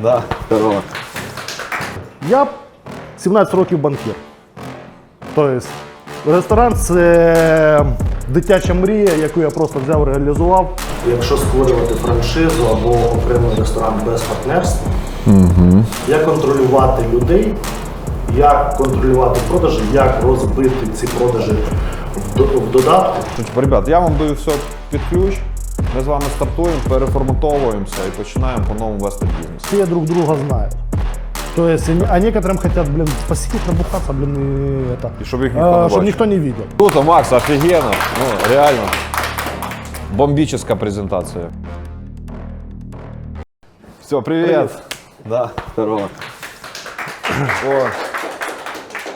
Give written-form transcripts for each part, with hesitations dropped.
Да, здорово. Я 17 років банкір. Тобто ресторан – це дитяча мрія, яку я просто взяв, реалізував. Якщо створювати франшизу або окремий ресторан без партнерства, як контролювати людей, як контролювати продажі, як розбити ці продажі в додатку. Ребят, я вам даю все під ключ. Ми з вами стартуємо, переформатовуємося і починаємо по-новому вести бізнес. Все друг друга знають. То есть, а некоторым хотят, посидеть, набухаться, и это. І щоб їх ніхто не бачив. Чтобы никто не видел. Круто, Макс, офігенно. Ну, реально. Бомбічна презентація. Все, привіт. Привіт. Да, здорово. О,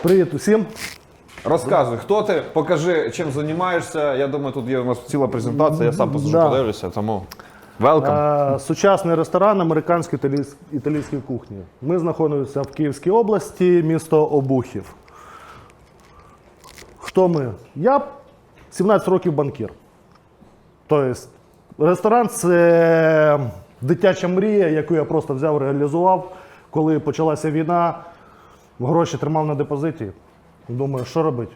Привет усім. розказуй, хто ти, покажи, чим займаєшся. Я думаю, тут є у нас ціла презентація, я сам посижу, Да. подивлюся, тому welcome. Сучасний ресторан американської італійської кухні. Ми знаходимося в Київській області, місто Обухів. Хто ми? Я 17 років банкір. Тобто ресторан – це дитяча мрія, яку я просто взяв, реалізував. Коли почалася війна, гроші тримав на депозиті. Думаю, що робити?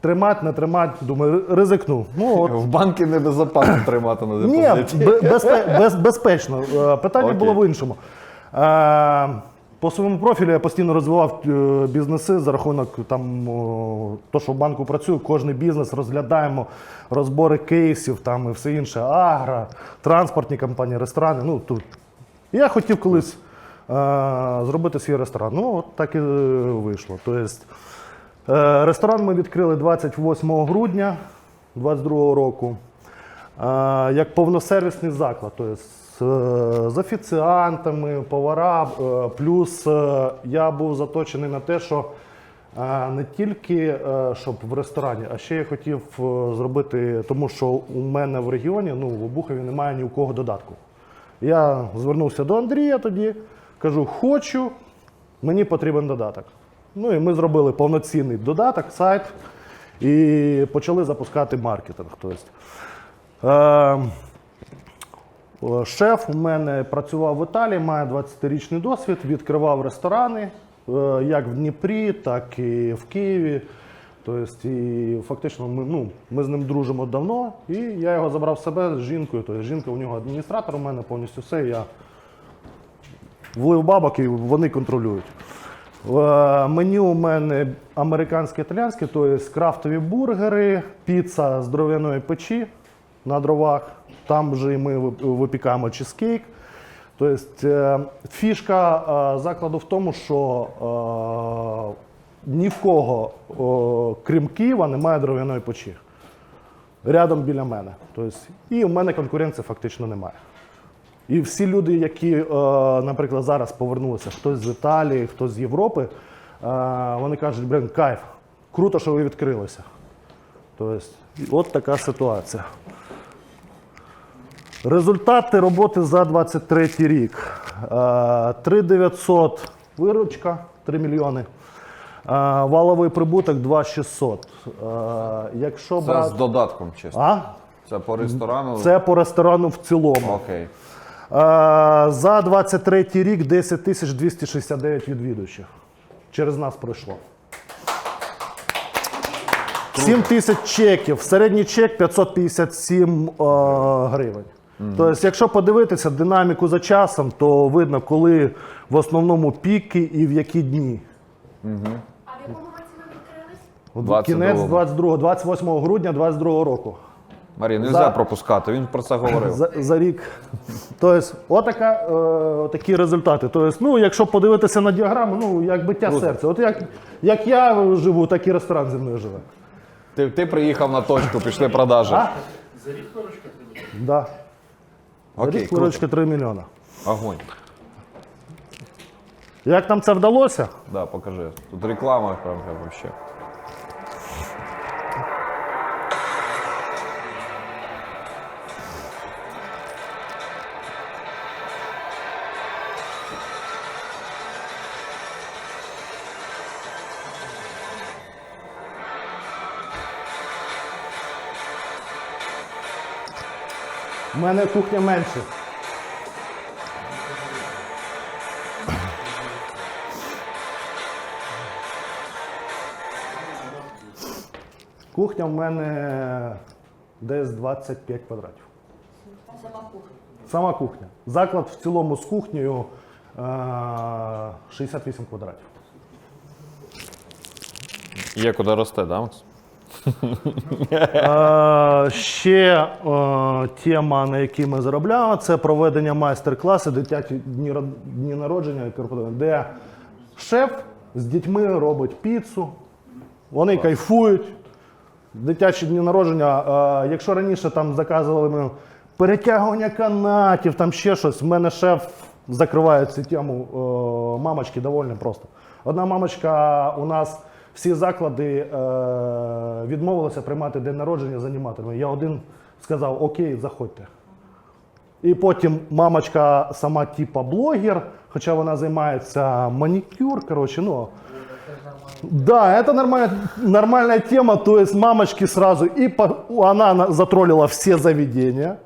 Тримати, не тримати, думаю, ризикну. Ну, от. В банки небезпечно тримати на Ні, депозиті. безпечно. Питання Окей. було в іншому. По своєму профілю я постійно розвивав бізнеси за рахунок того, що в банку працюю, кожний бізнес розглядаємо, розбори кейсів там, і все інше, агро, транспортні компанії, ресторани. Ну, тут. Я хотів колись зробити свій ресторан. Ну, от так і вийшло. Тобто, ресторан ми відкрили 28 грудня 2022 року. Як повносервісний заклад, тобто з офіціантами, повара, плюс я був заточений на те, що не тільки щоб в ресторані, а ще я хотів зробити, тому що у мене в регіоні, ну, в Обухові немає ні у кого додатку. Я звернувся до Андрія тоді, кажу, хочу, мені потрібен додаток. Ну і ми зробили повноцінний додаток, сайт і почали запускати маркетинг. Шеф у мене працював в Італії, має 20-річний досвід, відкривав ресторани, як в Дніпрі, так і в Києві. Тобто, і фактично ми з ним дружимо давно, і я його забрав з себе з жінкою. Тобто, жінка у нього адміністратор, у мене повністю все, я влив бабок і вони контролюють. Меню у мене американське, італійське, тобто крафтові бургери, піца з дров'яної печі на дровах. Там вже ми випікаємо чизкейк. Тобто, фішка закладу в тому, що ні в кого, крім Києва, немає дров'яної печі. Рядом біля мене. Тобто, і у мене конкуренції фактично немає. І всі люди, які, наприклад, зараз повернулися, хтось з Італії, хтось з Європи, вони кажуть, кайф, круто, що ви відкрилися. Тобто, от така ситуація. Результати роботи за 23 рік. 3900 виручка, 3 мільйони. Валовий прибуток 2600. Якщо Це з додатком, чесно. А? Це по ресторану? Це по ресторану в цілому. Окей. За 23 рік 10 269 відвідувачів. Через нас пройшло. 7 тисяч чеків. Середній чек 557 гривень. Тобто, якщо подивитися динаміку за часом, то видно, коли в основному піки і в які дні. А в якому році ви відкрились? Кінець 28 грудня 2022 року. Марія, не можна пропускати, він про це говорив. За рік. Тобто, такі результати. Тобто, якщо подивитися на діаграму, як биття серця. От як я живу, так і ресторан зі мною живе. Ти приїхав на точку, пішли продажі. За рік виручка 3 мільйони? Так. За рік виручка 3 мільйони. Огонь. Як нам це вдалося? Да, покажи. Тут реклама прям вообще. У мене кухня менше. Кухня в мене десь 25 квадратів. Сама кухня. Заклад в цілому з кухнею 68 квадратів. Є куди рости, да, Макс? Ще тема, на якій ми заробляємо, це проведення майстер-класу, дитячі дні народження і корпоративні, де шеф з дітьми робить піцу, вони кайфують. Дитячі дні народження, якщо раніше там заказували ми перетягування канатів, там ще щось, в мене шеф закриває цю тему, мамочки довольні просто. Одна мамочка у нас всі заклади відмовилися приймати день народження з аніматорами. Я один сказав, окей, заходьте. І потім мамочка сама типа блогер, хоча вона займається манікюр, короче, ну. Да, это нормальная тема, то есть мамочки сразу, она затроллила все заведения,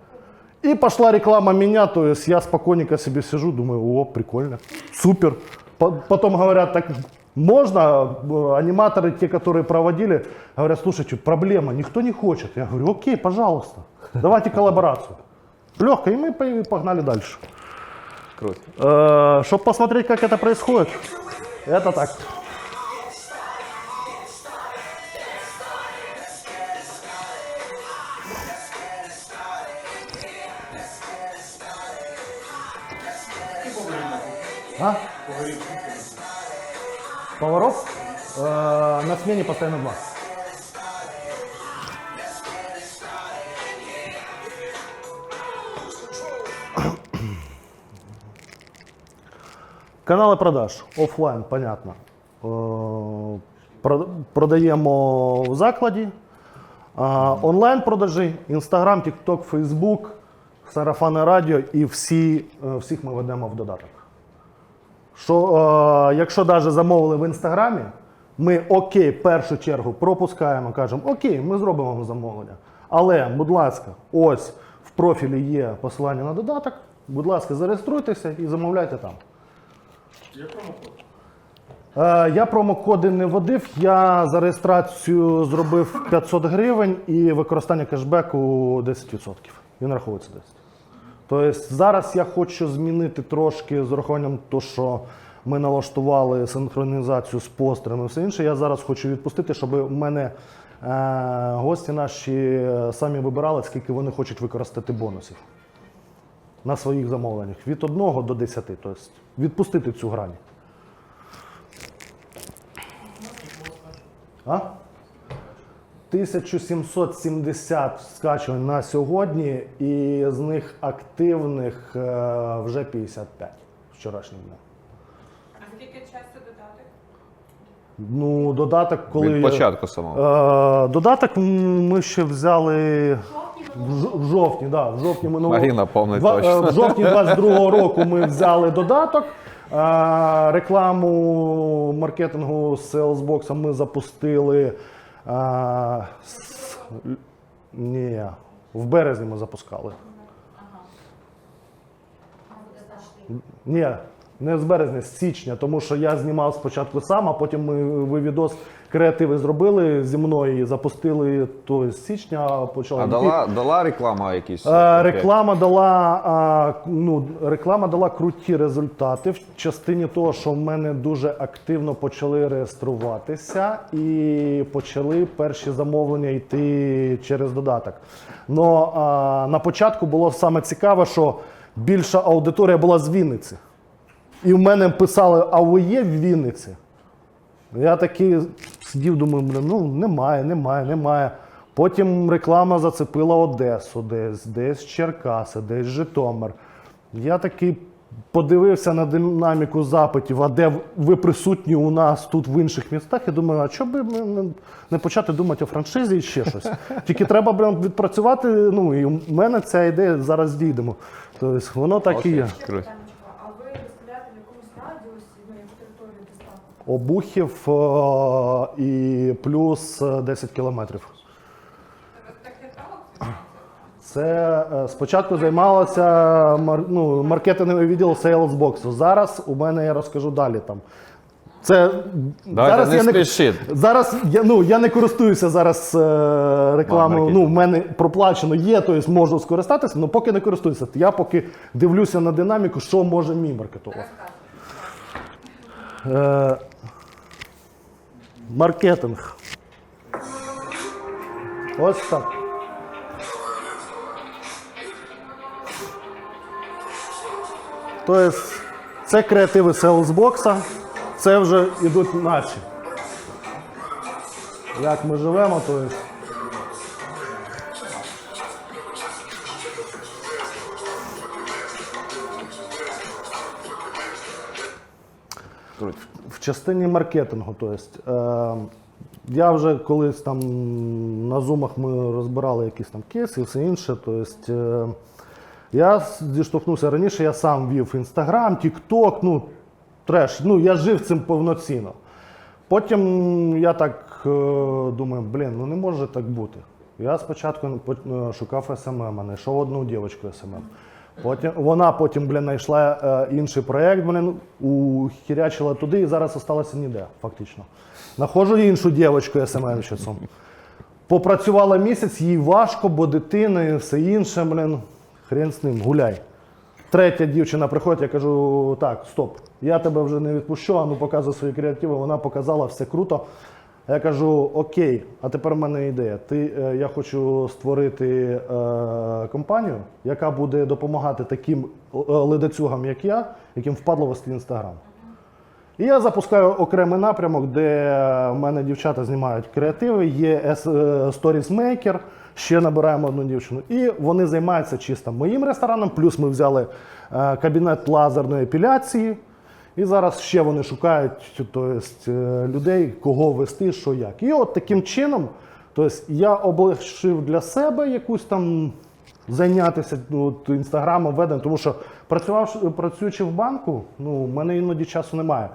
и пошла реклама меня, то есть я спокойненько себе сижу, думаю, о, прикольно, супер. Потом говорят, так можно, аниматоры, те, которые проводили, говорят, слушайте, проблема, никто не хочет. Я говорю, окей, пожалуйста, давайте коллаборацию. Легко, и мы погнали дальше. Круто. Чтобы посмотреть, как это происходит, это так. А? Поваров? На смене постоянно 2. Канали продаж. Офлайн, понятно. Продаємо в закладі. Онлайн продажі, Інстаграм, Тікток, Фейсбук, сарафанне радіо і всіх ми ведемо в додаток. Що, якщо навіть замовили в Інстаграмі, ми окей, першу чергу пропускаємо, кажемо, окей, ми зробимо вам замовлення. Але, будь ласка, ось в профілі є посилання на додаток, будь ласка, зареєструйтеся і замовляйте там. Є промокод? Я промокоди не вводив, я за реєстрацію зробив 500 гривень і використання кешбеку 10%. Він рахується 10%. Тобто зараз я хочу змінити трошки з урахуванням того, що ми налаштували синхронізацію з постерами і все інше. Я зараз хочу відпустити, щоб у мене гості наші самі вибирали, скільки вони хочуть використати бонусів на своїх замовленнях. Від 1 до 10. Тобто відпустити цю грань. А? 1770 скачувань на сьогодні, і з них активних вже 55 вчорашнім днем. А скільки часу додаток? Ну, додаток, коли... Від початку самого. Додаток ми ще взяли в жовтні, да, в жовтні минулого... Маріна повний точно. В жовтні 22-го року ми взяли додаток. Рекламу маркетингу з Salesbox ми запустили ні, в березні ми запускали. Ні, не з березня, з січня, тому що я знімав спочатку сам, а потім ми відос креативи зробили зі мною і запустили, то з січня почали. А дала реклама якісь? Реклама дала круті результати в частині того, що в мене дуже активно почали реєструватися і почали перші замовлення йти через додаток. Но на початку було саме цікаве, що більша аудиторія була з Вінниці. І в мене писали, а ви є в Вінниці? Я такий сидів, думаю, ну немає. Потім реклама зацепила Одесу десь Черкаси, десь Житомир. Я такий подивився на динаміку запитів, а де ви присутні у нас тут в інших містах. Я думаю, а чого б не почати думати о франшизі і ще щось? Тільки треба відпрацювати, ну і у мене ця ідея, зараз дійдемо. Тобто воно так і є. Ще питання, а ви розставляєте в якомусь радіусі, на яку територію доставки? Обухів і плюс 10 кілометрів. Це спочатку займалося маркетинговий відділ Salesbox. Зараз у мене, я розкажу далі, там Це Давайте, не я спішіть. зараз я не користуюся зараз рекламою. Маркетинг. Ну, в мене проплачено є, тобто можу скористатися, але поки не користуюся. Я поки дивлюся на динаміку, що може мій маркетолог. Маркетинг. Ось так. Тобто це креативи селсбокса, це вже йдуть наші. Як ми живемо, то є. Круто. В частині маркетингу, то есть, я вже колись там на зумах ми розбирали якісь там кейси і все інше. То есть, я зіштовхнувся раніше, я сам вів Інстаграм, Тікток, ну треш. Ну, я жив цим повноцінно. Потім я так думаю, ну не може так бути. Я спочатку шукав SMM, знайшов одну дівчинку SMM. Вона потім, знайшла інший проєкт, ухірячила туди і зараз залишилася ніде, фактично. Находжу іншу дівчинку SMM-щицю. Попрацювала місяць, їй важко, бо дитина і все інше, хрен з ним, гуляй. Третя дівчина приходить, я кажу, так, стоп, я тебе вже не відпущу, а ну показуй свої креативи. Вона показала, все круто. Я кажу, окей, а тепер в мене ідея. Я хочу створити компанію, яка буде допомагати таким ледацюгам, як я, яким впадло вести Інстаграм. І я запускаю окремий напрямок, де в мене дівчата знімають креативи, є Stories Maker, ще набираємо одну дівчину. І вони займаються чисто моїм рестораном, плюс ми взяли кабінет лазерної епіляції. І зараз ще вони шукають людей, кого вести, що як. І от таким чином я облегшив для себе якусь там зайнятися інстаграмом, веденням, тому що працюючи в банку, в мене іноді часу немає.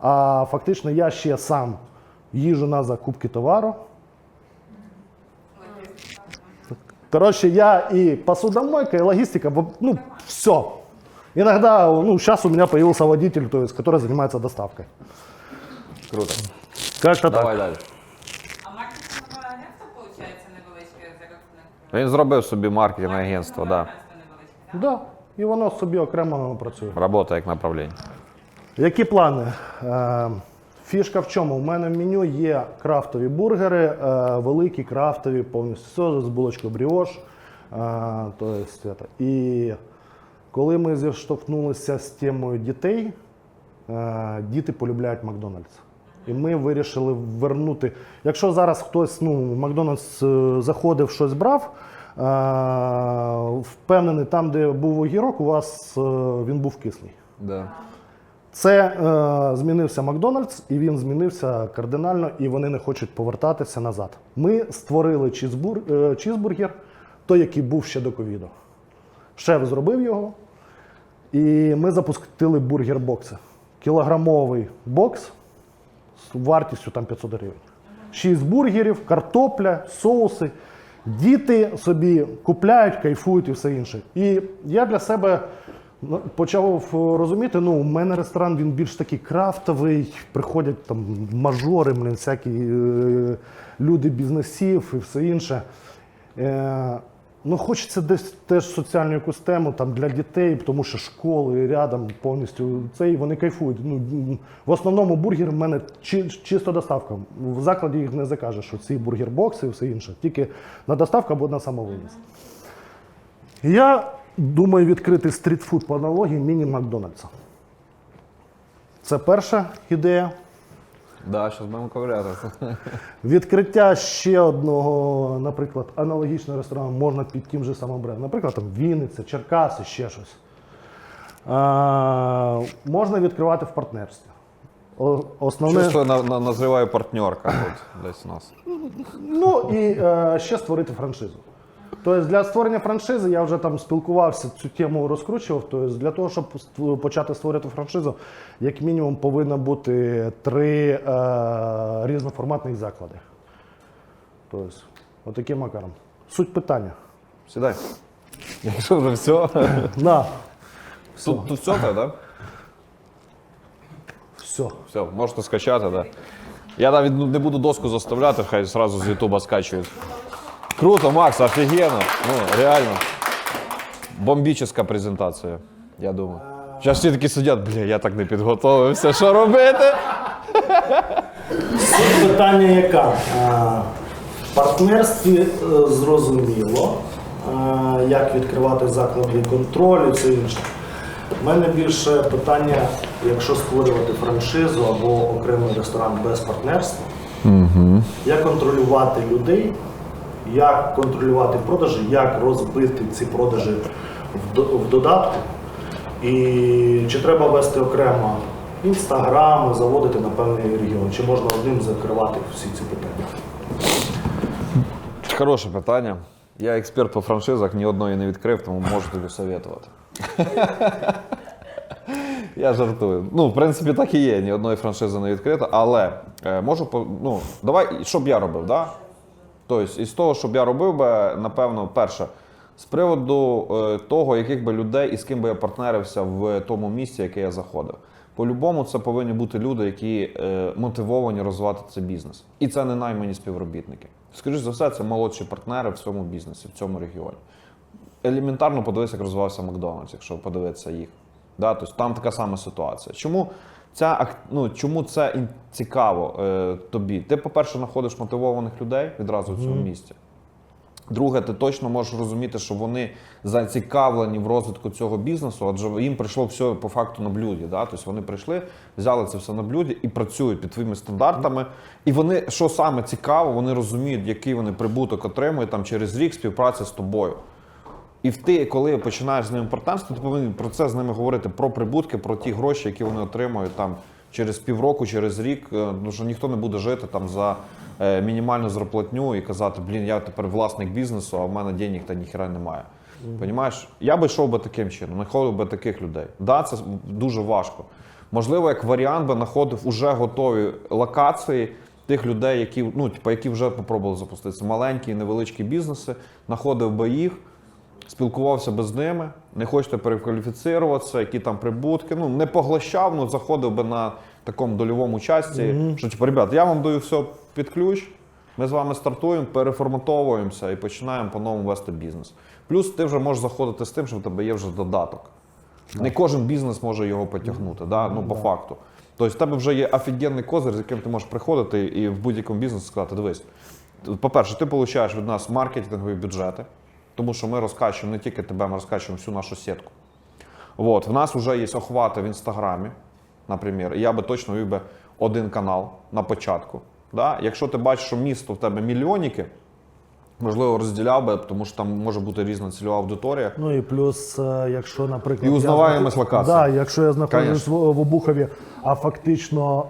А фактично я ще сам їжджу на закупки товару. Коротше, я и посудомойка, и логистика, все. Иногда, сейчас у меня появился водитель, то есть, который занимается доставкой. Круто. Как-то Давай так. далі. А маркетингове агентство, виходить, невеличке за Він зробив собі маркетингове агентство, так. невеличке, так? Да. І воно собі окремо працює. Да. Робота як направлення. Які плани? Фішка в чому? У мене в меню є крафтові бургери, великі крафтові, повністю з булочкою бріош. І коли ми зіштовхнулися з темою дітей, діти полюбляють Макдональдс. І ми вирішили вернути. Якщо зараз хтось в Макдональдс заходив, щось брав, впевнений, там, де був огірок, у вас він був кислий. Да. Це змінився Макдональдс, і він змінився кардинально, і вони не хочуть повертатися назад. Ми створили чізбургер, той, який був ще до ковіду. Шеф зробив його, і ми запустили бургер-бокси. Кілограмовий бокс з вартістю там 500 гривень. 6 бургерів, картопля, соуси. Діти собі купляють, кайфують і все інше. І я для себе почав розуміти, у мене ресторан, він більш такий крафтовий, приходять там мажори, всякі люди бізнесів і все інше. Хочеться десь теж соціальну якусь тему там, для дітей, тому що школи рядом повністю це, і вони кайфують. В основному бургер в мене чисто доставка. В закладі їх не закажеш, що ці бургер-бокси і все інше. Тільки на доставку або на самовивіз. Я думаю відкрити стрітфуд по аналогії міні-Макдональдса. Це перша ідея. Да, зараз будемо ковиряти. Відкриття ще одного, наприклад, аналогічного ресторану можна під тим же самим брендом. Наприклад, там Вінниця, Черкаси, ще щось. Можна відкривати в партнерстві. Основне... Чувствую, назриваю партнерка тут десь у нас. І ще створити франшизу. Тобто для створення франшизи я вже там спілкувався, цю тему розкручував. Тобто для того, щоб почати створити франшизу, як мінімум повинно бути 3 різноформатних заклади. Тобто, отаким макаром. Суть питання. Сідай. Якщо вже все. На. Все. Тут все, так? Все. Все, можете скачати, да. Я навіть не буду доску заставляти, хай зразу з Ютуба скачують. Круто, Макс, офігенно. Ну, реально. Бомбічна презентація, я думаю. Зараз всі такі сидять, бля, я так не підготовився, що робити? Суть питання яка? В партнерстві зрозуміло, як відкривати заклади контролю, це інше. У мене більше питання, якщо створювати франшизу або окремий ресторан без партнерства, як контролювати людей, як контролювати продажі, як розбити ці продажі в додатку, і чи треба вести окремо Інстаграм, заводити на певний регіон, чи можна одним закривати всі ці питання? Хороше питання. Я експерт по франшизах, ні одної не відкрив, тому можу тобі советувати. Я жартую. Ну, в принципі, так і є, ні одної франшизи не відкрита, але можу, ну, давай, що б я робив, да? Тобто, із того, що б я робив би, напевно, перше, з приводу того, яких би людей і з ким би я партнерився в тому місці, яке я заходив. По-любому це повинні бути люди, які мотивовані розвивати цей бізнес. І це не наймані співробітники. Скоріше за все, це молодші партнери в цьому бізнесі, в цьому регіоні. Елементарно подивися, як розвивався Макдональдс, якщо подивитися їх. Да? Тобто, там така сама ситуація. Чому це цікаво тобі? Ти, по-перше, знаходиш мотивованих людей відразу в цьому місці. Друге, ти точно можеш розуміти, що вони зацікавлені в розвитку цього бізнесу, адже їм прийшло все по факту на блюді. Да? Тобто вони прийшли, взяли це все на блюді і працюють під твоїми стандартами. І вони, що саме цікаво, вони розуміють, який вони прибуток отримують там, через рік співпраці з тобою. І ти, коли починаєш з ними партнерство, ти повинен про це з ними говорити, про прибутки, про ті гроші, які вони отримують там, через півроку, через рік. Тому що ніхто не буде жити там, за мінімальну зарплатню і казати, блін, я тепер власник бізнесу, а в мене денег та ніхера немає. Понімаєш? Я би йшов би таким чином, знаходив би таких людей. Да, це дуже важко. Можливо, як варіант би знаходив уже готові локації тих людей, які вже попробували запуститися. Маленькі, невеличкі бізнеси, знаходив би їх, спілкувався би з ними, не хочете перекваліфіцируватися, які там прибутки, не поглощав, заходив би на такому дольовому часті, що, ребят, я вам даю все під ключ, ми з вами стартуємо, переформатовуємося і починаємо по-новому вести бізнес. Плюс ти вже можеш заходити з тим, що в тебе є вже додаток. Не кожен бізнес може його потягнути, по факту. Тобто в тебе вже є офігенний козир, з яким ти можеш приходити і в будь-якому бізнесі сказати, дивись, по-перше, ти отримуєш від нас маркетингові бюджети, тому що ми розкачуємо не тільки тебе, ми розкачуємо всю нашу сітку. В нас вже є охвати в Інстаграмі, наприклад, і я би точно вів би один канал на початку. Да? Якщо ти бачиш, що місто в тебе мільйонники, можливо, розділяв би, тому що там може бути різна цільова аудиторія. Ну і плюс, якщо, наприклад... І узнаваємось локації. Так, якщо я знаходжусь в Обухові, а фактично,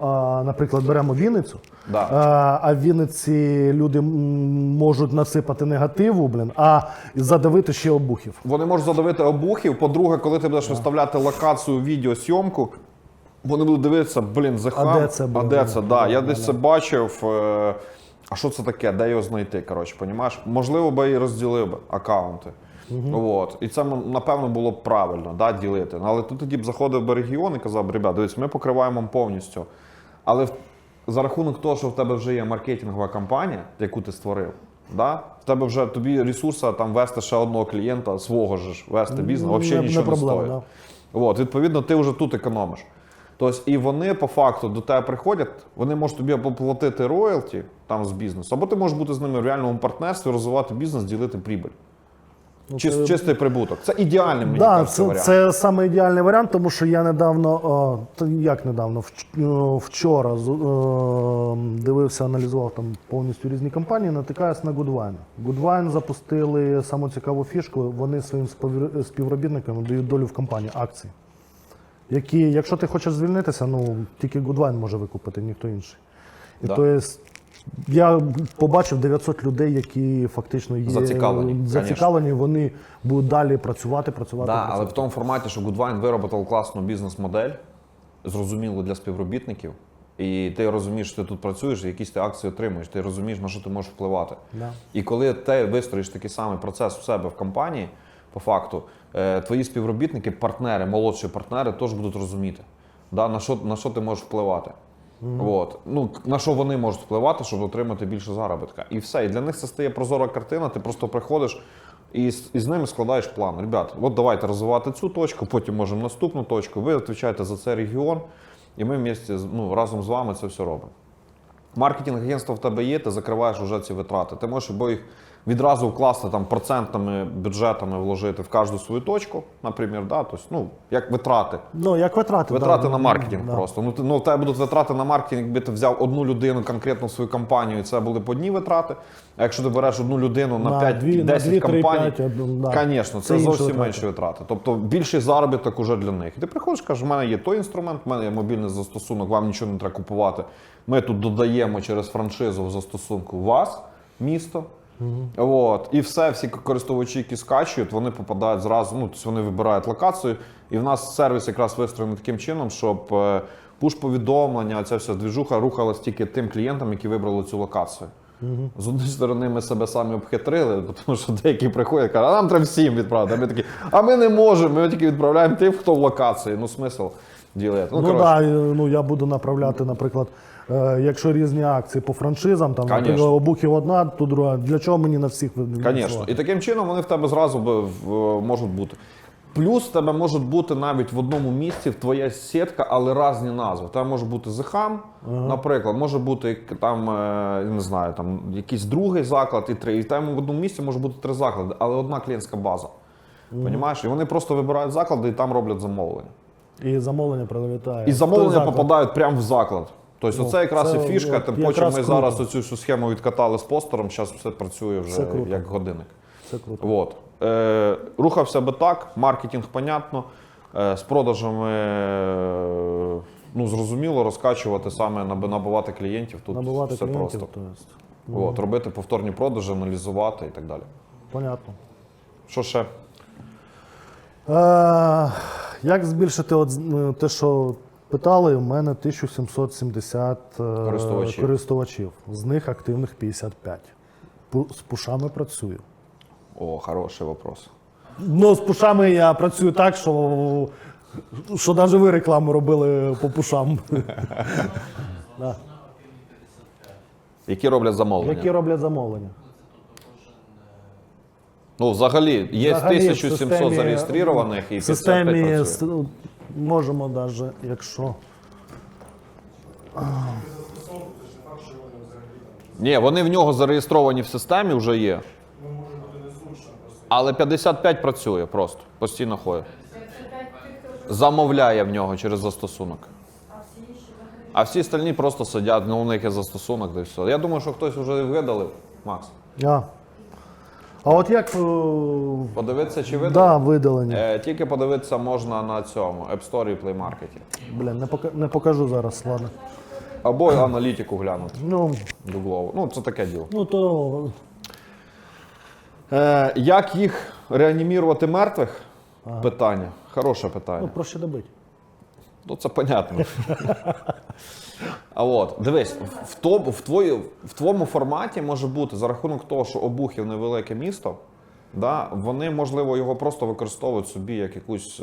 наприклад, беремо Вінницю, а в Вінниці люди можуть насипати негативу, а задавити ще Обухів. Вони можуть задавити Обухів. По-друге, коли ти будеш виставляти локацію, відео, зйомку, вони будуть дивитися, захам, а де це? Да. Я десь це бачив. А що це таке? Де його знайти? Понімаєш? Можливо, би і розділив би аккаунти. І це, напевно, було б правильно, ділити. Але тут тоді б заходив би регіон і казав, ребят, дивись, ми покриваємо повністю. Але за рахунок того, що в тебе вже є маркетингова кампанія, яку ти створив, в тебе вже тобі ресурсу там вести ще одного клієнта, свого ж вести бізнес, взагалі нічого не стоїть. Відповідно, ти вже тут економиш. Тобто, і вони по факту до тебе приходять, вони можуть тобі або платити роялті там з бізнесу, або ти можеш бути з ними в реальному партнерстві, розвивати бізнес, ділити прибуль. Чистий прибуток. Це ідеальний, мені кажеться, варіант. Це саме ідеальний варіант, тому що я вчора дивився, аналізував там повністю різні компанії, натикаюсь на Goodwine. Goodwine запустили саму цікаву фішку, вони своїм співробітникам дають долю в компанії, акції. Які, якщо ти хочеш звільнитися, тільки Goodwine може викупити, ніхто інший. І я побачив 900 людей, які фактично є зацікавлені, вони будуть далі працювати. Але в тому форматі, що Goodwine виробив класну бізнес-модель, зрозуміло для співробітників, і ти розумієш, що ти тут працюєш, і якісь ти акції отримуєш, ти розумієш, на що ти можеш впливати. І коли ти вистроїш такий самий процес у себе в компанії, по факту, твої співробітники, партнери, молодші партнери теж будуть розуміти. Да, на що ти можеш впливати. От. Ну, на що вони можуть впливати, щоб отримати більше заробітка. І все. І для них це стає прозора картина, ти просто приходиш і з ними складаєш план. Ребята, от давайте розвивати цю точку, потім можемо наступну точку, ви відповідаєте за цей регіон, і ми вместе, ну, разом з вами це все робимо. Маркетинг-агентство в тебе є, ти закриваєш вже ці витрати. Ти можеш або їх відразу вкласти там процентними бюджетами, вложити в кожну свою точку, наприклад, да? Тобто, ну, як витрати. Ну, як витрати. Витрати да. на маркетинг Да. просто. Ну, в тебе будуть витрати на маркетинг, якби ти взяв одну людину конкретно в свою компанію, і це були б одні витрати. А якщо ти береш одну людину на 5-10 компаній, звісно, це зовсім менші витрати. Тобто більший заробіток уже для них. І ти приходиш, кажеш, в мене є той інструмент, в мене є мобільний застосунок, вам нічого не треба купувати. Ми тут додаємо через франшизу в застосунку вас, місто. От. І всі користувачі, які скачують, вони попадають зразу, ну, тобто вони вибирають локацію. І в нас сервіс якраз вистроєний таким чином, щоб пуш-повідомлення, ця вся двіжуха рухалась тільки тим клієнтам, які вибрали цю локацію. З однієї сторони, ми себе самі обхитрили, тому що деякі приходять і кажуть, а нам треба всім відправити. А ми такі, а ми не можемо, ми тільки відправляємо тим, хто в локації. Ну, смисл ділити. Ну, так, ну, я буду направляти, наприклад, якщо різні акції по франшизам, там, наприклад, обухів одна, то друга. Для чого мені на всіх Звісно. І таким чином вони в тебе зразу можуть бути. Плюс в тебе можуть бути навіть в одному місці твоя сітка, але різні назви. Там може бути Зихам, наприклад, може бути там, не знаю, там якийсь другий заклад і три. І там в одному місці може бути 3 заклади, але одна клієнтська база. Понімаєш? І вони просто вибирають заклади і там роблять замовлення. І замовлення прилітає. І замовлення попадають прямо в заклад. Тобто оце якраз і фішка, тим паче ми круто. зараз оцю всю схему відкатали з постером, зараз все працює вже як годинник. Це круто. От. Рухався би так, маркетинг понятно, з продажами, ну, зрозуміло, розкачувати саме, набувати клієнтів, тут Набувати все клієнтів, просто. то есть. От, робити повторні продажі, аналізувати і так далі. Понятно. Що ще? Як збільшити те, що питали, у мене 1770 користувачів, з них активних 55. З пушами працюю. О, хороший вопрос. Ну, з пушами я працюю так, що навіть ви рекламу робили по пушам. Да. Які роблять замовлення? Які роблять замовлення. Ну, взагалі, є Взагалі, 1700 зареєстрованих і в 55 системі працює. можемо навіть, якщо... Ні, вони в нього зареєстровані в системі вже є. Але 55 працює просто, постійно ходить. Замовляє в нього через застосунок. А всі остальні просто сидять, ну у них є застосунок, да і все. Я думаю, що хтось вже видалив, Макс. А от як... Подивитися, чи видали? Да, видалення. Тільки подивитися можна на цьому, App Store і Play Market. Блін, не покажу зараз, ладно. Або аналітику глянути, Ну, гуглову. Ну, це таке діло. ну то... Як їх реанімірувати мертвих? Питання. Хороше питання. Ну, проще добити. Ну, це понятно. А от, дивись, в твоєму форматі може бути, за рахунок того, що Обухів невелике місто, да, вони, можливо, його просто використовують собі як якусь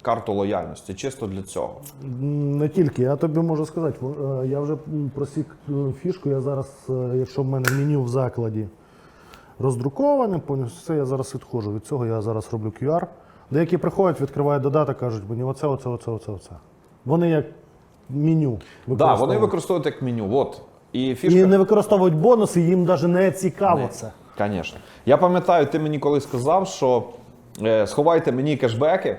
карту лояльності, чисто для цього. Не тільки, я тобі можу сказати, я вже просік фішку, я зараз, якщо в мене меню в закладі роздруковане, все, я зараз відходжу від цього, я зараз роблю QR. Деякі приходять, відкривають додаток, кажуть мені оце. Вони як меню Так, да, вони використовують як меню. От. І фішка... І не використовують бонуси, їм навіть не цікаво це. Звісно. Я пам'ятаю, ти мені колись сказав, що сховайте мені кешбеки,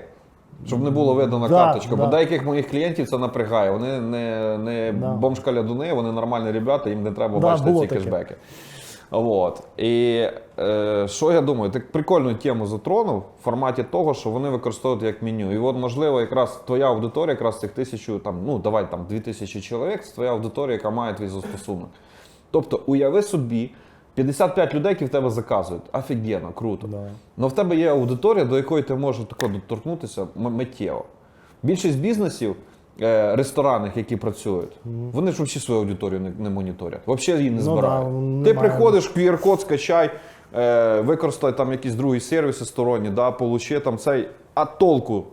щоб не було видно на карточку, бо деяких моїх клієнтів це напрягає. Вони не бомж-калядуни, вони нормальні ребята, їм не треба бачити ці кешбеки. От. І що я думаю, ти прикольну тему затронув в форматі того, що вони використовують як меню. І от, можливо, якраз твоя аудиторія, якраз цих 1000, там, ну, давай там 2000 чоловік, це твоя аудиторія, яка має твій застосунок. Тобто, уяви собі, 55 людей, які в тебе заказують. Офігенно, круто. Але в тебе є аудиторія, до якої ти можеш тако доторкнутися миттєво. Більшість бізнесів, ресторанних, які працюють, вони ж взагалі свою аудиторію не моніторять, взагалі її не збирають. Ти приходиш, QR-код скачай, використай там якісь другі сервіси сторонні, да, получи там цей, а толку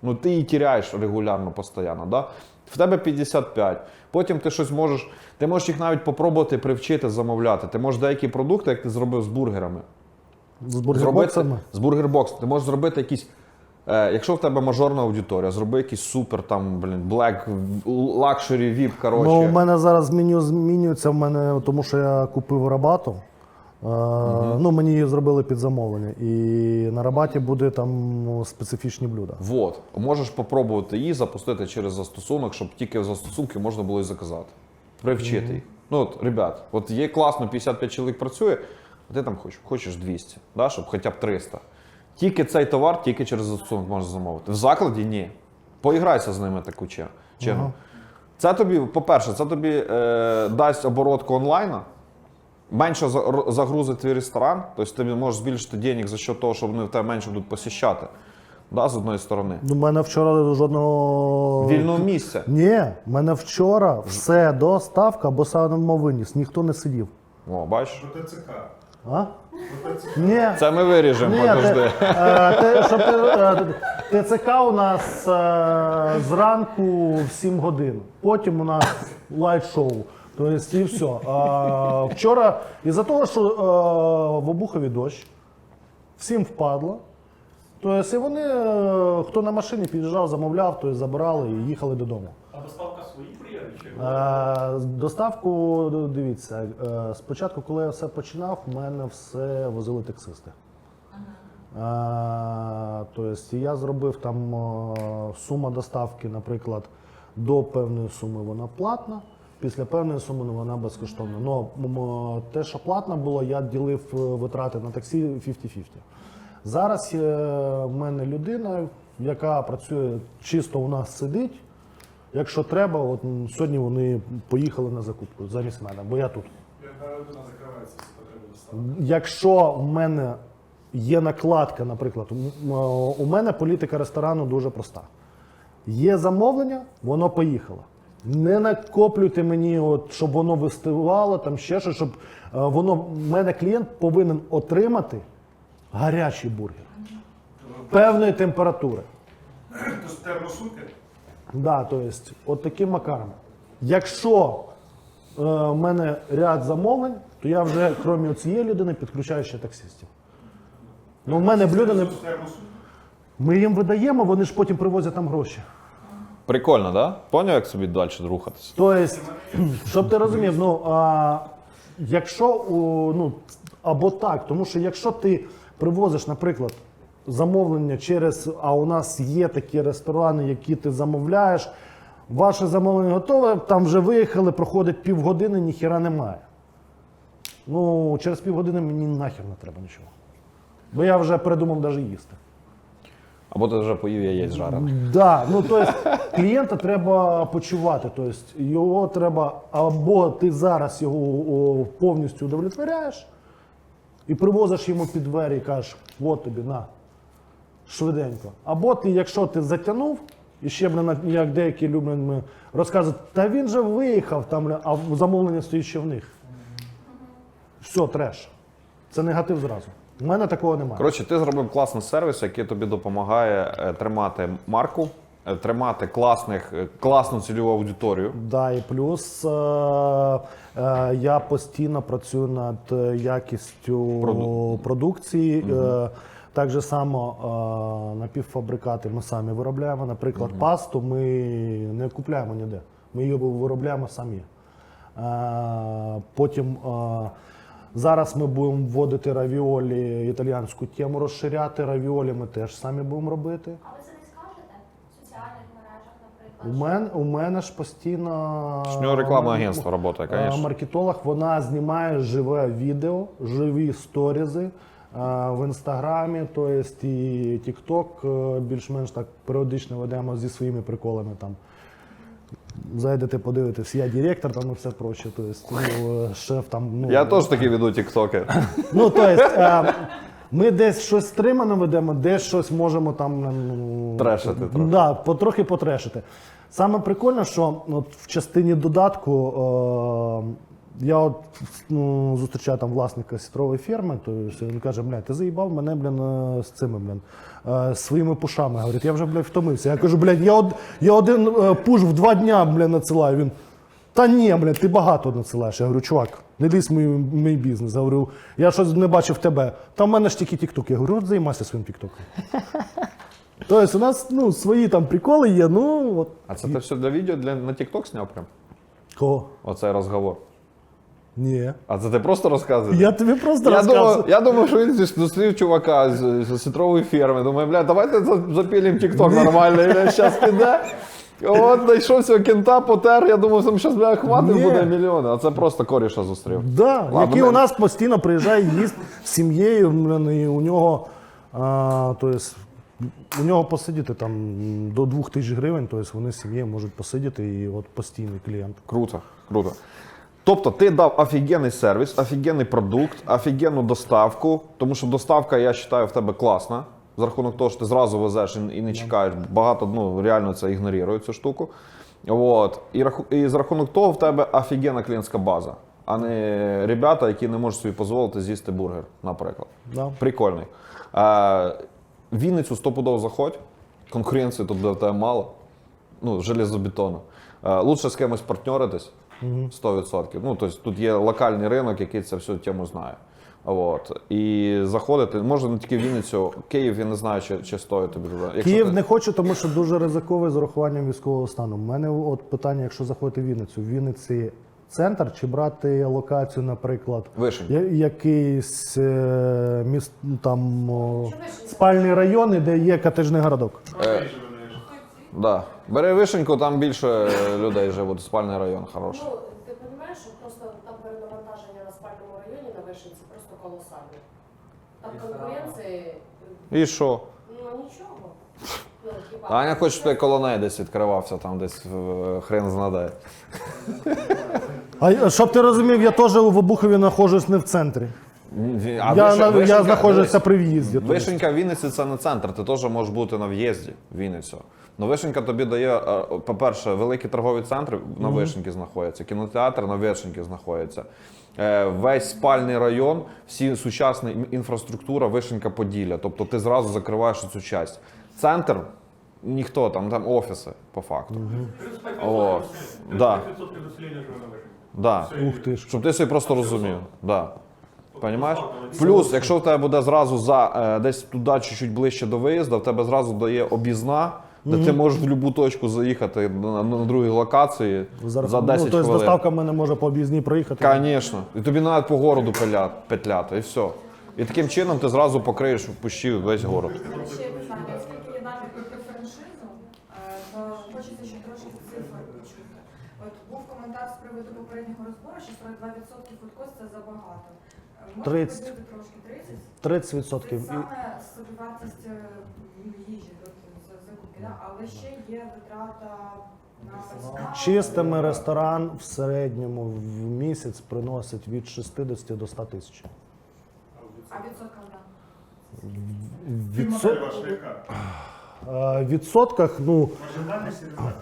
Ну ти її тіряєш регулярно, постійно, да? В тебе 55, потім ти щось можеш, ти можеш їх навіть попробувати привчити замовляти. Ти можеш деякі продукти, як ти зробив з бургерами, З бургербоксами. з бургербоксом. Ти можеш зробити якісь, якщо в тебе мажорна аудиторія, зроби якийсь супер там, black, luxury, VIP, коротше. Ну, у мене зараз меню змінюється, тому що я купив рабату. Ну, мені її зробили під замовлення. І на рабаті буде там специфічні блюда. Вот. Можеш попробувати її запустити через застосунок, щоб тільки в застосунки можна було і заказати. Привчити їх. Ну от, ребят, от є класно, 55 чоловік працює, а ти там хочеш 200, да, щоб хоча б 300. Тільки цей товар, тільки через застосунок можна замовити. В закладі ні. Поіграйся з ними таку чергу. Це тобі, по-перше, це тобі дасть оборотку онлайна, менше загрузить твій ресторан, тобто ти можеш збільшити денег за що того, що вони в тебе менше будуть посіщати. Да, з одної сторони. У мене вчора жодного... Вільного місця. Ні, в мене вчора все доставка або самовиніс, ніхто не сидів. О, бачиш? ТЦК. А? Ні. Це ми виріжемо, подожди. ТЦК у нас зранку в 7 годин, потім у нас лайт-шоу. Тобто і все. Вчора, із-за того, що в Обухові дощ, всім впадло. Тобто і вони, хто на машині під'їжджав, замовляв, тобто забирали і їхали додому. А доставка свої приємні чи? Доставку, дивіться, спочатку, коли я все починав, в мене все возили таксисти. Тобто я зробив там сума доставки, наприклад, до певної суми вона платна, після певної суми вона безкоштовна. Но те, що платно було, я ділив витрати на таксі 50-50. Зараз в мене людина, яка працює, чисто у нас сидить. Якщо треба, от сьогодні вони поїхали на закупку замість мене, бо я тут. Яка людина закривається з потреби доставки? Якщо в мене є накладка, наприклад, у мене політика ресторану дуже проста. Є замовлення, воно поїхало. Не накоплюйте мені, от, щоб воно вистивало, там ще щось, щоб в мене клієнт повинен отримати гарячий бургер певної температури. Тобто термосумки? Да, тобто, от таким макаром. Якщо в мене ряд замовлень, то я вже, крім цієї людини, підключаю ще таксистів. Ну, в мене блюдо не... Термосумки? Ми їм видаємо, вони ж потім привозять там гроші. Прикольно, да? Поняв, як собі далі рухатися? Тобто, щоб ти розумів, якщо, або так, тому що якщо ти привозиш, наприклад, замовлення через, а у нас є такі ресторани, які ти замовляєш, ваше замовлення готове, там вже виїхали, проходить півгодини, ніхіра немає. Ну, через півгодини мені нахер не треба нічого. Бо я вже придумав навіть їсти. Або ти вже поїв яєць жарених. Да, ну тобто клієнта треба почувати. Тобто його треба, або ти зараз його повністю удовлетворяєш і привозиш йому під двері і кажеш, от тобі, на, швиденько. Або ти, якщо ти затягнув, і ще, як деякі люблять розказують, та він же виїхав, там, а замовлення стоїть ще в них. Все, треш. Це негатив зразу. У мене такого немає. Коротше, ти зробив класний сервіс, який тобі допомагає тримати марку, тримати класну цільову аудиторію. Да, і плюс я постійно працюю над якістю продукції. Так же само напівфабрикати ми самі виробляємо. Наприклад, пасту ми не купляємо ніде. Ми її виробляємо самі. Потім зараз ми будемо вводити равіолі, італійську тему розширяти. Равіолі ми теж самі будемо робити. А ви це не скажете в соціальних мережах, наприклад? У мене ж постійно У нього рекламне агентство працює, звісно. маркетолог, вона знімає живе відео, живі сторізи в інстаграмі, тобто і тікток більш-менш так періодично ведемо зі своїми приколами там. Зайдете, подивитесь, я директор там і все проще, тобто шеф там. Я теж таки веду тіктоки. Ну, тобто, ми десь щось стримано ведемо, десь щось можемо там Трешити трохи. Да, потрохи потрешити. Саме прикольне, що от в частині додатку Я от зустрічаю там власника сітрової ферми, то він каже, блядь, ти заїбав мене, з цими, своїми пушами. Говорить, я вже, втомився. Я кажу, блядь, я один пуш в 2 дня, надсилаю. Він, та ні, ти багато надсилаєш. Я говорю, чувак, не лізь в мій бізнес. Я говорю, я щось не бачив тебе. Та в мене ж тільки тік-ток. Я говорю, от займайся своїм тік-током. Тобто у нас свої там приколи є, от. А це ти все для відео на TikTok зняв прям? Кого? Оцей розговор. Ні. А це ти просто розказуєш? Я тобі просто розказую. Я думав, що він зустрів чувака з сітрової ферми. Думаю, блядь, давайте запілім TikTok нормально, і він зараз піде. От, знайшов цього кінта, потер, я думав, там зараз, блядь, хватить Ні. буде мільйони. А це просто коріша зустрів. Да, Ладно, який ми- у нас постійно приїжджає, їсть з сім'єю, і у нього, у нього посидіти там до 2000 гривень, тобто вони з сім'єю можуть посидіти, і от постійний клієнт. Круто, круто. Тобто ти дав офігенний сервіс, офігенний продукт, офігенну доставку, тому що доставка, я вважаю, в тебе класна. За рахунок того, що ти зразу везеш і не чекаєш. Багато реально це ігнорує цю штуку. От. І за рахунок того в тебе офігенна клієнтська база, а не ребята, які не можуть собі дозволити з'їсти бургер, наприклад. Да. Прикольний. В Вінницю стопудово заходь, конкуренції тут в тебе мало, железобетону. Лучше з кимось партнеритись, 100%. Тобто тут є локальний ринок, який це всю тему знає. От. І заходити, може не тільки в Вінницю, Київ, я не знаю, чи стоїть тобі туди. Якщо Київ ти- не хочу, тому що дуже ризиковий з урахуванням військового стану. У мене от питання, якщо заходити в Вінницю, в Вінниці центр чи брати локацію, наприклад, Вишенька. якийсь спальний район, де є котеджний городок. Да. Бери Вишеньку, там більше людей живуть, спальний район хороший. Ну, ти розумієш, що просто там перенавантаження на спальному районі на Вишенці просто колосальне. Там конкуренції, І що? нічого. Ну, хіба. Аня хоче, щоб ти коло неї десь відкривався, там десь хрен знаде. А щоб ти розумів, я теж у Вибухові знаходжусь не в центрі. А Я знаходжуся при в'їзді. тобто. Вишенька в Вінниці це не центр, ти теж можеш бути на в'їзді в Вінницю. Ну, Вишенька тобі дає, по-перше, великі торгові центри на Вишеньки знаходяться, кінотеатр на Вишеньки знаходиться. Весь спальний район, всі сучасна інфраструктура Вишенька-Поділля. Тобто ти зразу закриваєш цю часть. Центр ніхто, там офіси, по факту. О, да. 30% населення живе на Вишенці. Да. Ух ти ж. Щоб ти собі просто розумів. Да. Понимаєш? Плюс, якщо в тебе буде зразу десь туди чуть-чуть ближче до виїзду, в тебе зразу дає об'їзна, де ти можеш в будь-яку точку заїхати на другій локації за 10 тобто хвилин. доставка в мене може по об'їзній проїхати. Звісно. І тобі навіть по городу петляти, і все. І таким чином ти зразу покриєш в пущі весь город. Ще питання, оскільки є намір про франшизу, то хочеться ще трошки цифр почути. От був коментар з приводу попереднього розбору, що 42% фудкост це забагато. Можна 30. поділити трошки 30? 30%. Це саме собівартість їжі, тобто закупки, да? Але ще є витрата на персонал. Чистими ресторан в середньому в місяць приносить від 60 до 100 тисяч. А відсоткам, да? Модель ваша яка? В відсотках, Маржинальність і результат.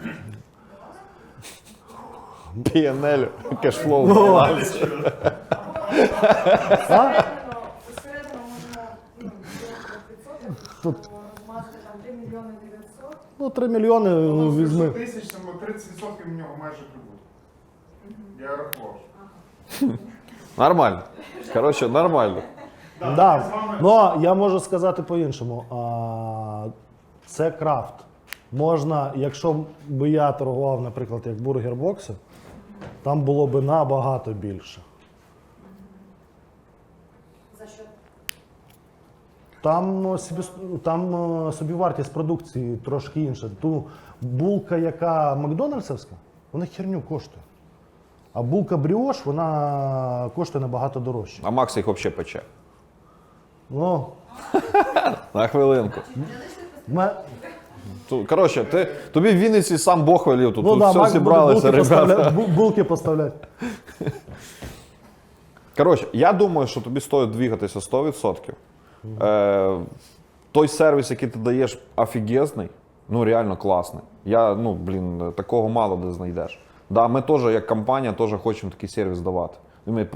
PNL, кешфлоу. Усередину можна Тут- розмазати там 3 мільйони 900. 3 мільйони візьми. 100 тисяч, там 30% в нього майже прибуток. Я рахував. Нормально. Коротше, нормально. Да. з вами- Но я можу сказати по-іншому. Це крафт. Можна, якщо б я торгував, наприклад, як бургер-бокси, там було б набагато більше. За що? Там собівартість продукції трошки інша. Ту булка, яка макдональдсовська, вона херню коштує. А булка бріош, вона коштує набагато дорожче. А Макс їх взагалі пече. Ну, На хвилинку. ме- Коротше, тобі в Вінниці сам Бог велів, тут да, все Макс буде зібралися, ребята. булки поставляти. Коротше, я думаю, що тобі стоїть двигатися 100%. Той сервіс, який ти даєш, офігезний, реально класний. Такого мало де знайдеш. Да, ми теж, як компанія, теж хочемо такий сервіс давати.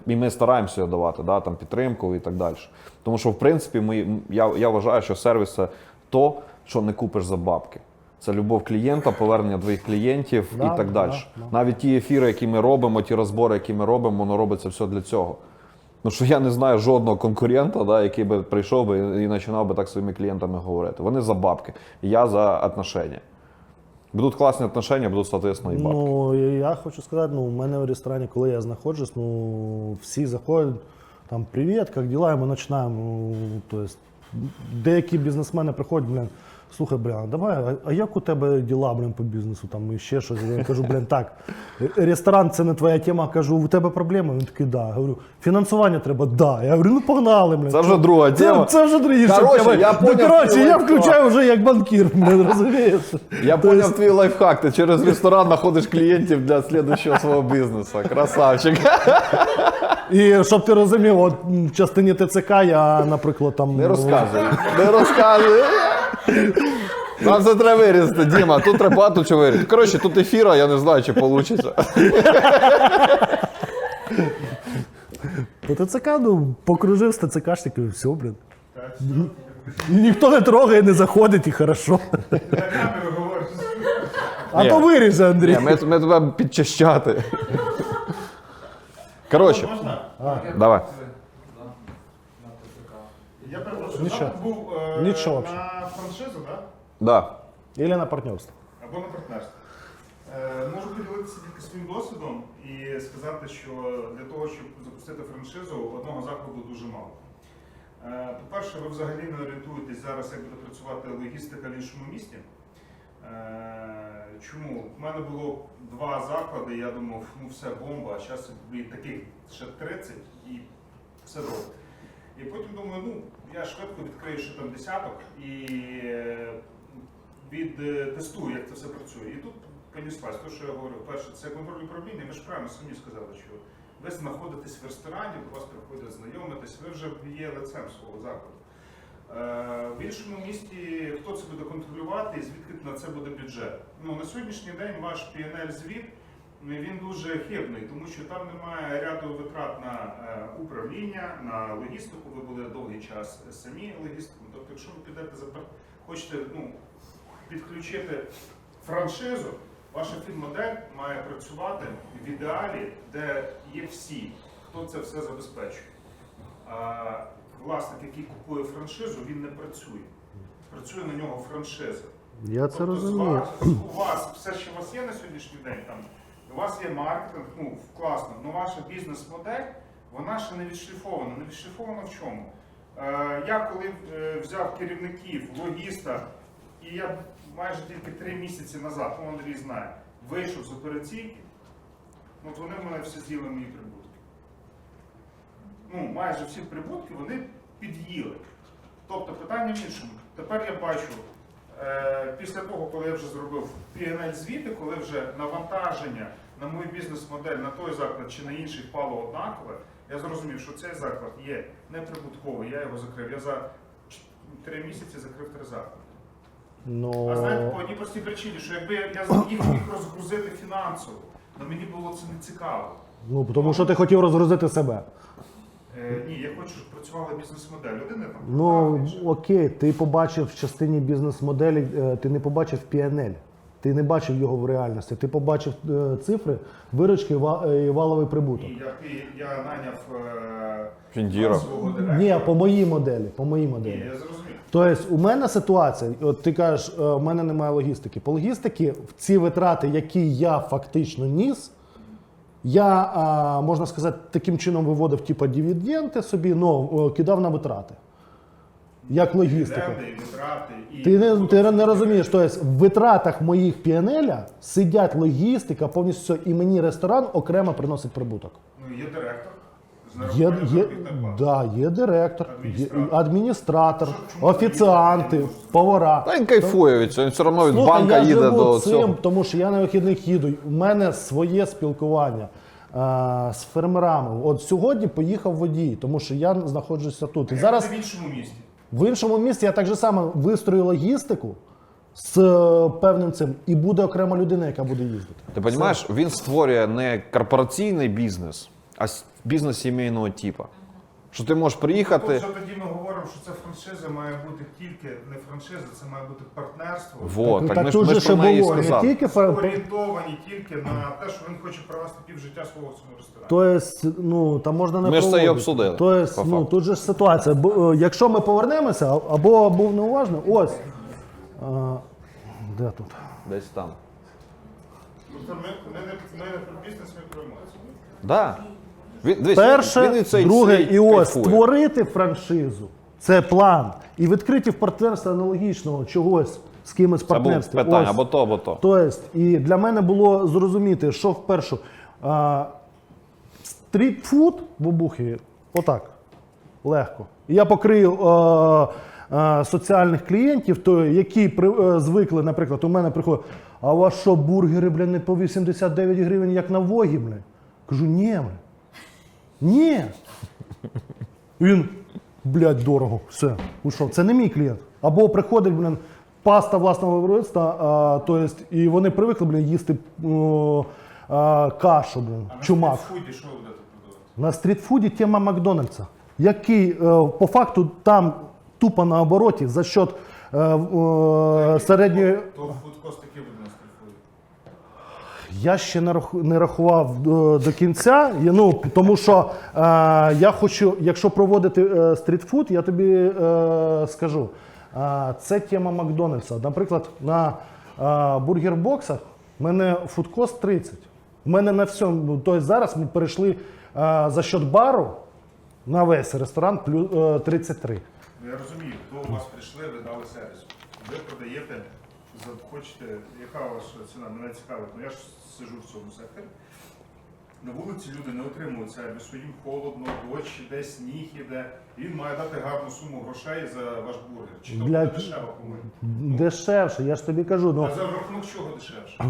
І ми стараємося його давати, да, там, підтримку і так далі. Тому що, в принципі, я вважаю, що сервіс це то, що не купиш за бабки. Це любов клієнта, повернення твоїх клієнтів Да, і так далі. да. Навіть ті ефіри, які ми робимо, ті розбори, які ми робимо, воно робиться все для цього. Ну що я не знаю жодного конкурента, да, який би прийшов би і починав би так своїми клієнтами говорити. Вони за бабки, я за отношення. Будуть класні отношення, будуть, соответственно, і бабки. Ну, я хочу сказати, ну, у мене в ресторані, коли я знаходжусь, ну, всі заходять, там, привіт, як діла, і ми починаємо, ну, то есть, деякі бізнесмени приходять, блін, слухай, блін, давай, а як у тебе діла, блін, по бізнесу, там, і ще щось, я кажу, блін, так, ресторан – це не твоя тема, кажу, у тебе проблеми? Він такий, да, я говорю, фінансування треба, да, я говорю, ну, погнали, блін. Це вже друга тема. Це вже друга Короче, тема. я Ну, поняв, коротше, твій я лайфхак. включаю вже як банкір, блін, розумієш? Я поняв твій лайфхак, ти через ресторан знаходиш клієнтів для слідуючого свого бізнесу. Красавчик. І щоб ти розумів, от в частині ТЦК я, наприклад, там. Не розказуй. Не розказуй. Нам це треба вирізати, Діма. Тут треба багато чого вирізати. Коротше, тут ефіра, я не знаю, чи вийде. По ТЦК, ну, покружив з ТЦКшників, все, блін. І ніхто не трогає, не заходить, і хорошо. На камеру говориш. А Ні. то виріже, Андрій. Ні, ми тебе підчищати. Коротше, Можна? давай. Я перепрошую, Нічого. запит був Нічого на франшизу, так? Да. Ілі на партнерство. Або на партнерство. Можу поділитися тільки своїм досвідом і сказати, що для того, щоб запустити франшизу, одного закладу дуже мало. По-перше, ви взагалі не орієнтуєтесь зараз, як буде працювати логістика в іншому місті. Чому? У мене було 2 заклади, я думав, ну все, бомба, а зараз таких ще 30 і все добре. І потім думаю, ну, я швидко відкрию ще там десяток і тестую, як це все працює. І тут понеслась, те, що я говорю, перше, це контроль управління, ви ж правильно самі сказали, що ви знаходитесь в ресторані, до вас приходять знайомитись, ви вже є лицем свого закладу. В іншому місті хто це буде контролювати і звідки на це буде бюджет? Ну, на сьогоднішній день ваш P&L-звіт, він дуже хибний, тому що там немає ряду витрат на управління, на логістику, ви були довгий час самі логістиком. Тобто, якщо ви підете хочете підключити франшизу, ваша фінмодель має працювати в ідеалі, де є всі, хто це все забезпечує. Власник, який купує франшизу, він не працює. Працює на нього франшиза. Я це Тобто розумію. у вас все, що у вас є на сьогоднішній день, там, у вас є маркетинг, ну, класно, але ваша бізнес-модель, вона ще не відшліфована. Не відшліфована в чому? Я коли взяв керівників, логіста, і я майже тільки 3 місяці назад, ну Андрій знає, вийшов з операційки, от вони в мене всі з'їли мої прибутки. Ну, майже всі прибутки вони під'їли. Тобто питання в іншому. Тепер я бачу, після того, коли я вже зробив P&L-звіти, коли вже навантаження на мою бізнес-модель, на той заклад чи на інший впало однакове, я зрозумів, що цей заклад є неприбутковий, я його закрив. Я за 3 місяці закрив 3 заклади. Ну, А знаєте, по одній простій причині, що якби я їх міг розгрузити фінансово, але мені було це не цікаво. ну, тому що ти хотів розгрузити себе. Ні, я хочу, щоб працювала бізнес-модель. Один я там. Ну, інший. окей, ти побачив в частині бізнес-моделі, ти не побачив P&L. Ти не бачив його в реальності. Ти побачив цифри, виручки і валовий прибуток. Ні, я наняв Фіндіра. свого директора. Ні, по моїй моделі. По моїй Ні, моделі. я зрозумів. Тобто у мене ситуація, от ти кажеш, у мене немає логістики. По логістиці в ці витрати, які я фактично ніс, я, можна сказати, таким чином виводив типу, дивіденди собі, але кидав на витрати. Як логістика. Дивіденди, витрати і... Ти не розумієш, тобто в витратах моїх P&L сидять логістика, повністю все, і мені ресторан окремо приносить прибуток. Ну, є директор. з Є, нарахуванням заробітної плати. є директор, Адміністратор. адміністратор, Чому офіціанти, він повара. Та він кайфує від цього, він все одно від Слухай, банка я їде живу до цим, цього. тому що я на вихідних їду. У мене своє спілкування з фермерами. От сьогодні поїхав водій, тому що я знаходжуся тут. І зараз Це в іншому місті. в іншому місці я так же само вистрою логістику з певним цим. І буде окрема людина, яка буде їздити. Ти розумієш, він створює не корпораційний бізнес, а бізнес сімейного типу. Що ти можеш приїхати. Тобто тоді ми говоримо, що це франшиза має бути тільки не франшиза, це має бути партнерство. Вот, так ми тут ж же ще про неї було не сказали. тільки Орієнтовані тільки на те, що він хоче провести півжиття свого в цьому ресторані. Тобто, ну, там можна не Ми ж це і проводити. обсудили, Тобто, по ну, факту. тут же ж ситуація. Якщо ми повернемося, або був неуважний, ось. Де тут? Десь там. Тобто ми не про бізнес, ми про емоції. Да. Він Перше, від цей друге, цей і ось кайфує. створити франшизу. Це план. І відкриті в партнерство аналогічного чогось з кимось Це було партнерстві. питання, Ось. або то, або то. Тобто, і для мене було зрозуміти, що вперше стрітфуд в Обухові отак, легко. І я покрию соціальних клієнтів, які звикли, наприклад, у мене приходять, а у вас що, бургери, бля, не по 89 гривень, як на Вогі, бля? Кажу, ні, бля. Ні. Він, блядь, дорого, все, ушов. Це не мій клієнт. Або приходить, блін, паста власного виробництва, і вони привикли, блін, їсти кашу, блін, А на чумак. стрітфуді що ви будете продавати? На стрітфуді тема Макдональдса, який по факту там тупо на обороті за счет середньої. То фудкост який буде на стрітфуді? Я ще не рахував до кінця, тому що я хочу, якщо проводити стрітфуд, я тобі скажу, це тема Макдональдса. Наприклад, на бургер-боксах в мене фудкост 30. У мене на всьому, тобто зараз ми перейшли за счет бару на весь ресторан плюс 33. Ну, я розумію, хто у вас прийшли, ви дали сервіс. Ви продаєте, хочете, яка у вас ціна, мене цікавить, ну я ж сижу в цьому секторі. На вулиці люди не отримують сервісу, їм холодно, дощ іде, сніг іде. Він має дати гарну суму грошей за ваш бургер. Чи то буде Блядь, дешево кому? Дешевше, я ж тобі кажу. А за рахунок чого дешевше?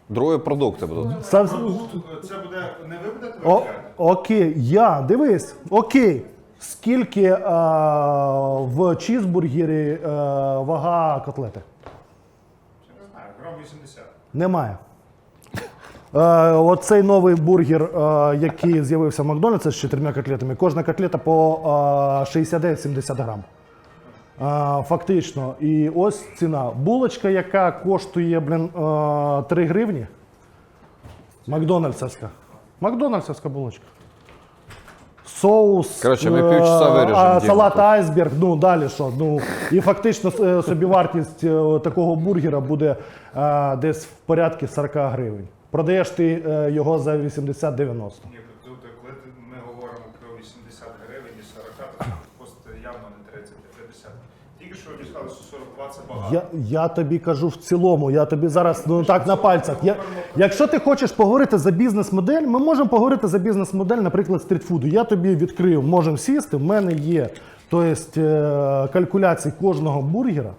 Другі продукти будуть. Сам- Це буде, не ви будете О, виробляти? окей, дивись, окей. Скільки в чізбургері вага котлети? Я не знаю, грам 80. Немає. Оцей новий бургер, який з'явився в Макдональдсі з 4 котлетами, кожна котлета по 69-70 грам. Фактично. І ось ціна. Булочка, яка коштує, 3 гривні. Макдональдсівська. Макдональдсівська булочка. Соус, Коротше, ми півчаса виріжемо, салат Діма, айсберг, далі що. І фактично собівартість такого бургера буде десь в порядку 40 гривень. Продаєш ти його за 80-90. Ні, тут, коли ми говоримо про 80 гривень і 40, то просто явно не 30, а 50. Тільки що ви сказали, що 42 це багато. Я тобі кажу в цілому, я тобі зараз так на пальцях. Якщо ти хочеш поговорити за бізнес-модель, ми можемо поговорити за бізнес-модель, наприклад, стрітфуду. Я тобі відкрию, можемо сісти, в мене є калькуляції кожного бургера,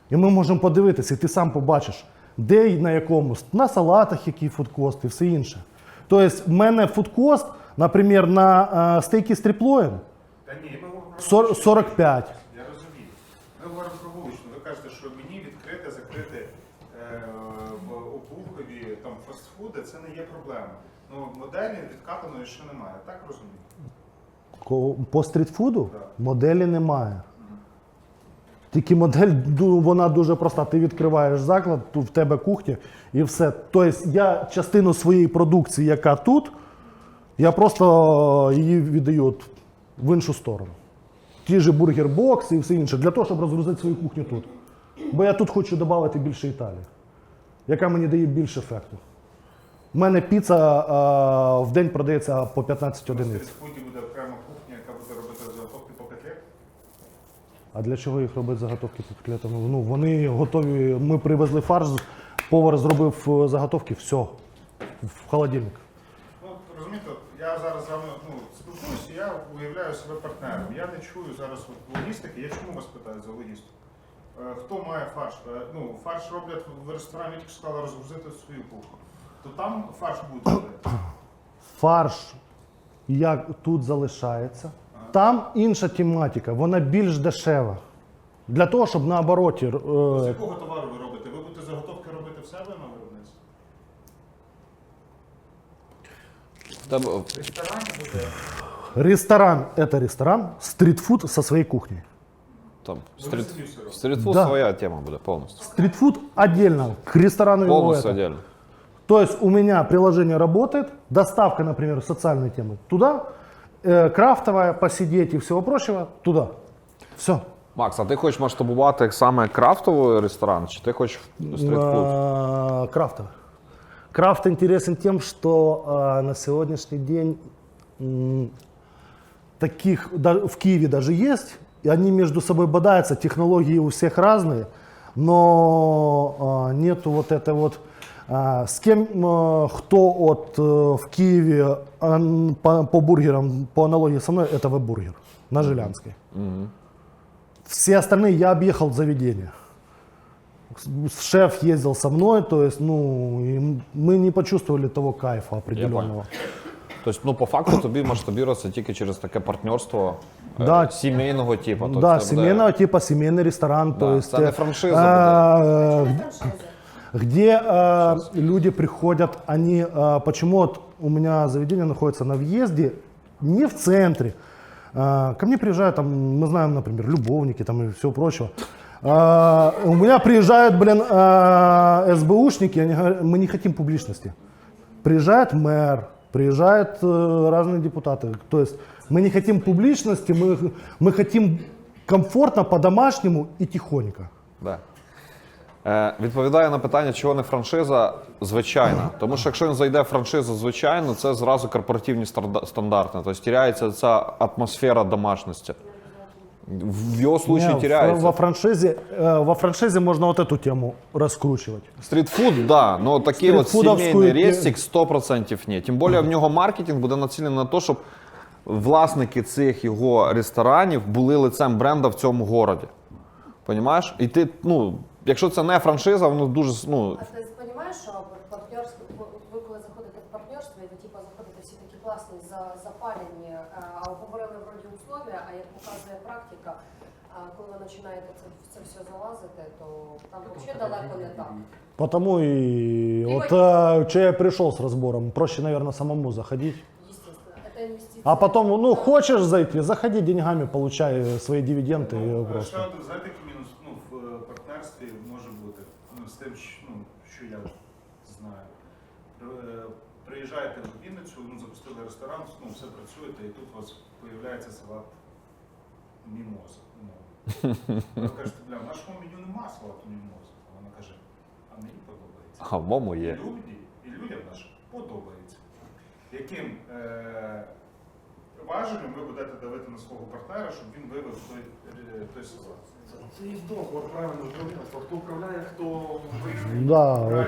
і ми можемо подивитися, і ти сам побачиш, де і на якому, на салатах який фудкост і все інше. Тобто в мене фудкост, наприклад, на стейки стріплоєн Та ні, ми говоримо про 45. Я розумію. Ми говоримо про вуличну. Ви кажете, що мені відкрити, закрити в Обухові там фастфуди, це не є проблема. Ну, моделі відкатаної ще немає, так розумію? По стрітфуду Так. моделі немає. Тільки модель, вона дуже проста. Ти відкриваєш заклад, тут в тебе кухня і все. Тобто я частину своєї продукції, яка тут, я просто її віддаю в іншу сторону. Ті ж бургер-бокси і все інше, для того, щоб розгрузити свою кухню тут. Бо я тут хочу додати більше Італії, яка мені дає більше ефекту. У мене піца в день продається по 15 В одиниць. стрітфуді буде окрема кухня, яка буде робити заготовки по котлет. А для чого їх робити заготовки під котлетами? Ну, вони готові. Ми привезли фарш, повар зробив заготовки, все, в холодильник. Ну, розумієте, я зараз з вами спілкуюся, я уявляю себе партнером. Я не чую зараз логістики. Я чому вас питаю за логістику? Хто має фарш? Фарш роблять в ресторані, тільки сказали, розгрузити свою кухню. То там фарш буде робити. Фарш як тут залишається. Там інша тематика, вона більш дешева. Для того, щоб на обороті З якого товару ви робите? Ви будете заготовки робити в себе на виробництві? ресторан – это ресторан, стритфуд со своей кухней. Там Ви самі все робите? стрітфуд Да. своя тема буде повністю. Стритфуд отдельно, к ресторану его Повністю это. віддільно. То есть у меня приложение работает, доставка, например, социальной темы туда, крафтовая, посидеть и всего прочего туда. Все. Макс, а ти хочеш масштабувати саме крафтовий ресторан, чи ти хочеш стрітфуд? Крафтовый. Крафт интересен тем, что на сегодняшний день таких в Киеве даже есть, и они между собой бодаются, технологии у всех разные, но нету вот этой вот с кем, кто в Киеве по бургерам, по аналогии со мной, это веб-бургер на Жилянской. Все остальные я объехал заведения. Шеф ездил со мной, то есть, и мы не почувствовали того кайфа определенного. Тобто, ну, по факту тобі масштабуватися тільки через таке партнерство Да. сімейного типу. Тобто Да, це семейного типа, семейный ресторан, Да, то есть, це не франшиза Франшизи. где люди приходят, они, почему вот у меня заведение находится на въезде, не в центре. Ко мне приезжают, там, мы знаем, например, любовники там, и всего прочего. У меня приезжают, СБУшники, они говорят, мы не хотим публичности. Приезжает мэр, приезжают разные депутаты. То есть мы не хотим публичности, мы хотим комфортно, по-домашнему и тихонько. Да. Відповідає на питання, чого не франшиза, звичайна. Тому що якщо він зайде в франшизу звичайно, це зразу корпоративні стандарти. Тобто тіряється ця атмосфера домашності. В його случае Не, теряется. во франшизе можно вот эту тему раскручивать. Стрітфуд, да, но такий от Стрітфудовську сімейний ті- рестик 100% ні. Тим більше в нього маркетинг буде націлений на те, щоб власники цих його ресторанів були лицем бренда в цьому городі. Понімаєш? І ти, якщо це не франшиза, воно дуже, А ти розумієш, що партнерство, ви коли заходите в партнерство, і ви заходите всі такі класні, запалені, а обговорили вроді условия, а як показує практика, коли ви починаєте це все залазити, то там взагалі далеко не так. Потому и вот что я пришел с разбором, проще, наверное, самому заходить. Естественно, це інвестиції. А потом, хочешь зайти, заходи деньгами, получай свои дивиденды и Ще просто. один, знаєте, який мінус в партнерстві може бути? З тим, що я знаю. Приїжджаєте в Вінницю, запустили ресторан, все працюєте, і тут у вас з'являється салат мімоза. Ви кажете, в нашому меню нема салату мімоза. А вона каже, а мені подобається. А в моєму є. І людям наш подобається. Яким важелем ви будете давити на свого партнера, щоб він вивез той салат? Це і договор правильно зробив. Хто управляє, хто вийшов. Да, вот.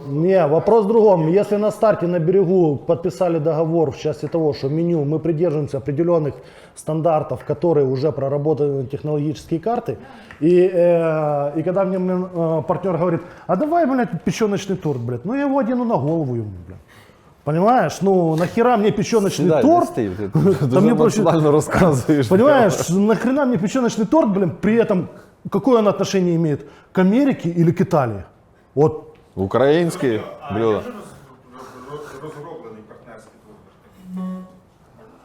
Не, вопрос в другом. Если на старте на берегу подписали договор в части того, что меню мы придерживаемся определенных стандартов, которые уже проработаны на технологические карты, и когда мне партнер говорит, а давай, блядь, печеночный торт, блядь, я его одену на голову ему, блядь. Понимаешь? Нахера мне печеночный торт? Ти Там дуже мне проще- емоціонально розказуєш. Понимаешь, нахрена мне печеночный торт, блин, при этом какое он отношение имеет к Америке или к Италии? Вот. Українські А блюда. є вже розроблений партнерський договір?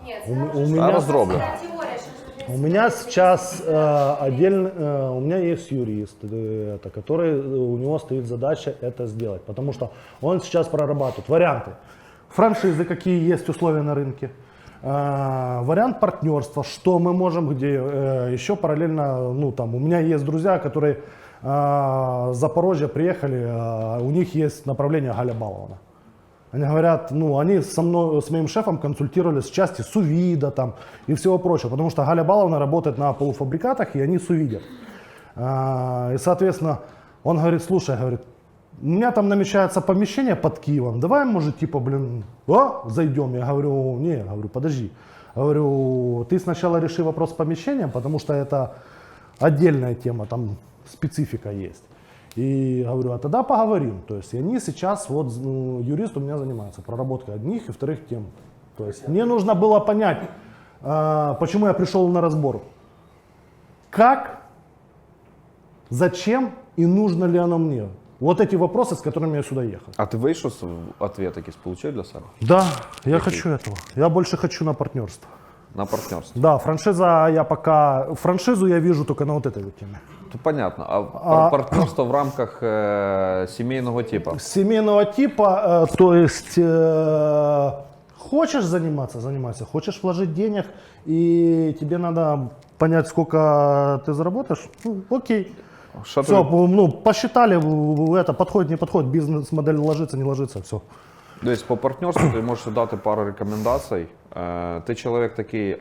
Ні, У це меня- Зараз зроблено. теорія, що У меня сейчас у меня есть юрист, который у него стоит задача это сделать, потому что он сейчас прорабатывает варианты франшизы, какие есть условия на рынке, вариант партнерства, что мы можем, где еще параллельно, у меня есть друзья, которые с Запорожья приехали, у них есть направление Галя Баловна. Они говорят, они с моим шефом консультировались в части сувида там и всего прочего, потому что Галя Баловна работает на полуфабрикатах, и они сувидят. И, соответственно, он говорит, слушай, у меня там намечается помещение под Киевом, давай, может, зайдем. Я говорю, не, подожди. Говорю, ты сначала реши вопрос с помещением, потому что это отдельная тема, там специфика есть. И говорю, а тогда поговорим. То есть и они сейчас, юрист у меня занимается проработкой одних и вторых тем. То есть мне нужно было понять, почему я пришел на разбор. Как Зачем и нужно ли оно мне? Вот эти вопросы, с которыми я сюда ехал. А ти вийшов ответ якийсь, получив для себе? Да, я хочу этого. Я больше хочу на партнерство. На партнерство? Да, франшизу я вижу только на вот этой вот теме. То понятно. А партнерство в рамках сімейного типу? Семейного типа, то есть хочешь заниматься, занимайся, хочешь вложить денег и тебе надо понять, сколько ты заработаешь, ну, окей. Що Все, тобі- ну, посчитали, это подходит, не подходит, бизнес-модель ложится, не ложится, все. Дивись, по партнерству ти можеш дати пару рекомендацій. Ти чоловік такий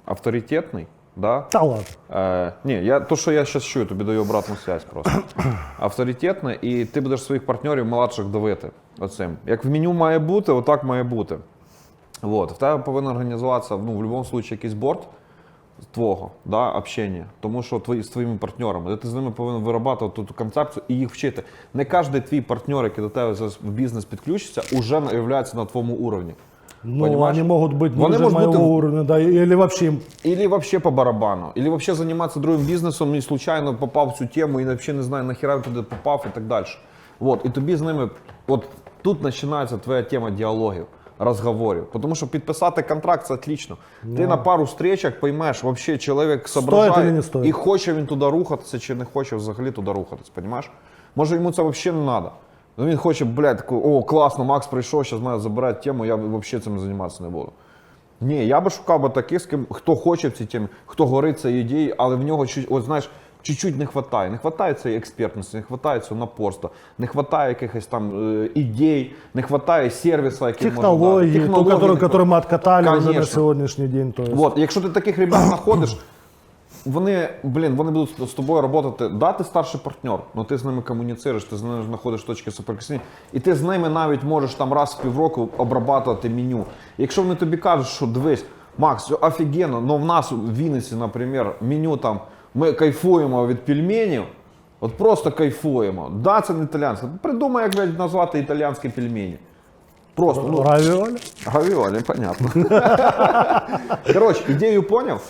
авторитетний, да? Да ладно. Ні, то, що я зараз чую, тобі даю обратну связь просто. Авторитетний, і ти будеш своїх партнерів молодших давити оцим. Як в меню має бути, отак має бути. Вот. В тебе повинен організуватися, ну, в будь-якому випадку, якийсь борт твого, да, общення, тому що з твоїми партнерами, де ти з ними повинен виробляти ту концепцію і їх вчити. Не кожен твій партнер, який до тебе зараз в бізнес підключиться, уже являється на твоєму уровні. Ну, Понимаешь? они могут быть Вони ниже можуть моего бути- уровня, да, или вообще им. Или вообще по барабану, или вообще заниматься другим бізнесом і случайно попав в цю тему і взагалі не знаю, нахіра він туди попав і так далі. Вот. І тобі з ними, от тут починається твоя тема діалогів, розговорів. Тому що підписати контракт це отлично. Ти на пару зустрічах поймеш, вообще чоловік или соображає, не стоїть. і хоче він туди рухатися, чи не хоче взагалі туди рухатися, розумієш? Може йому це взагалі не треба. Ну він хоче, блядь, такий, о, класно, Макс прийшов, зараз мене забирати тему, я взагалі цим займатися не буду. Ні, я би шукав би таких, з ким, хто хоче в цій темі, хто горить цією ідеєю, але в нього от, знаєш, чуть-чуть не вистачає. Не вистачає цієї експертності, не вистачає цього напорства, не вистачає якихось там ідей, не вистачає сервісу, який Технологии, можна ту, дати. которую мы откатали уже на Конечно. сегодняшний день. То есть. Вот, якщо ти таких ребят знаходиш, вони будуть з тобою працювати. Да, ти старший партнер, але ти з ними комуніцируєш, ти з ними знаходиш точки соприкосновення, і ти з ними навіть можеш там раз в півроку обрабатувати меню. Якщо вони тобі кажуть, що дивись, Макс, офігенно, але в нас в Вінниці, наприклад, меню там, ми кайфуємо від пельменів, от просто кайфуємо. Да, це не італійське. Придумай, як блядь, назвати італійські пельмені. Просто, ну, Равиоли? Равіолі, понятно. Коротше, ідею поняв?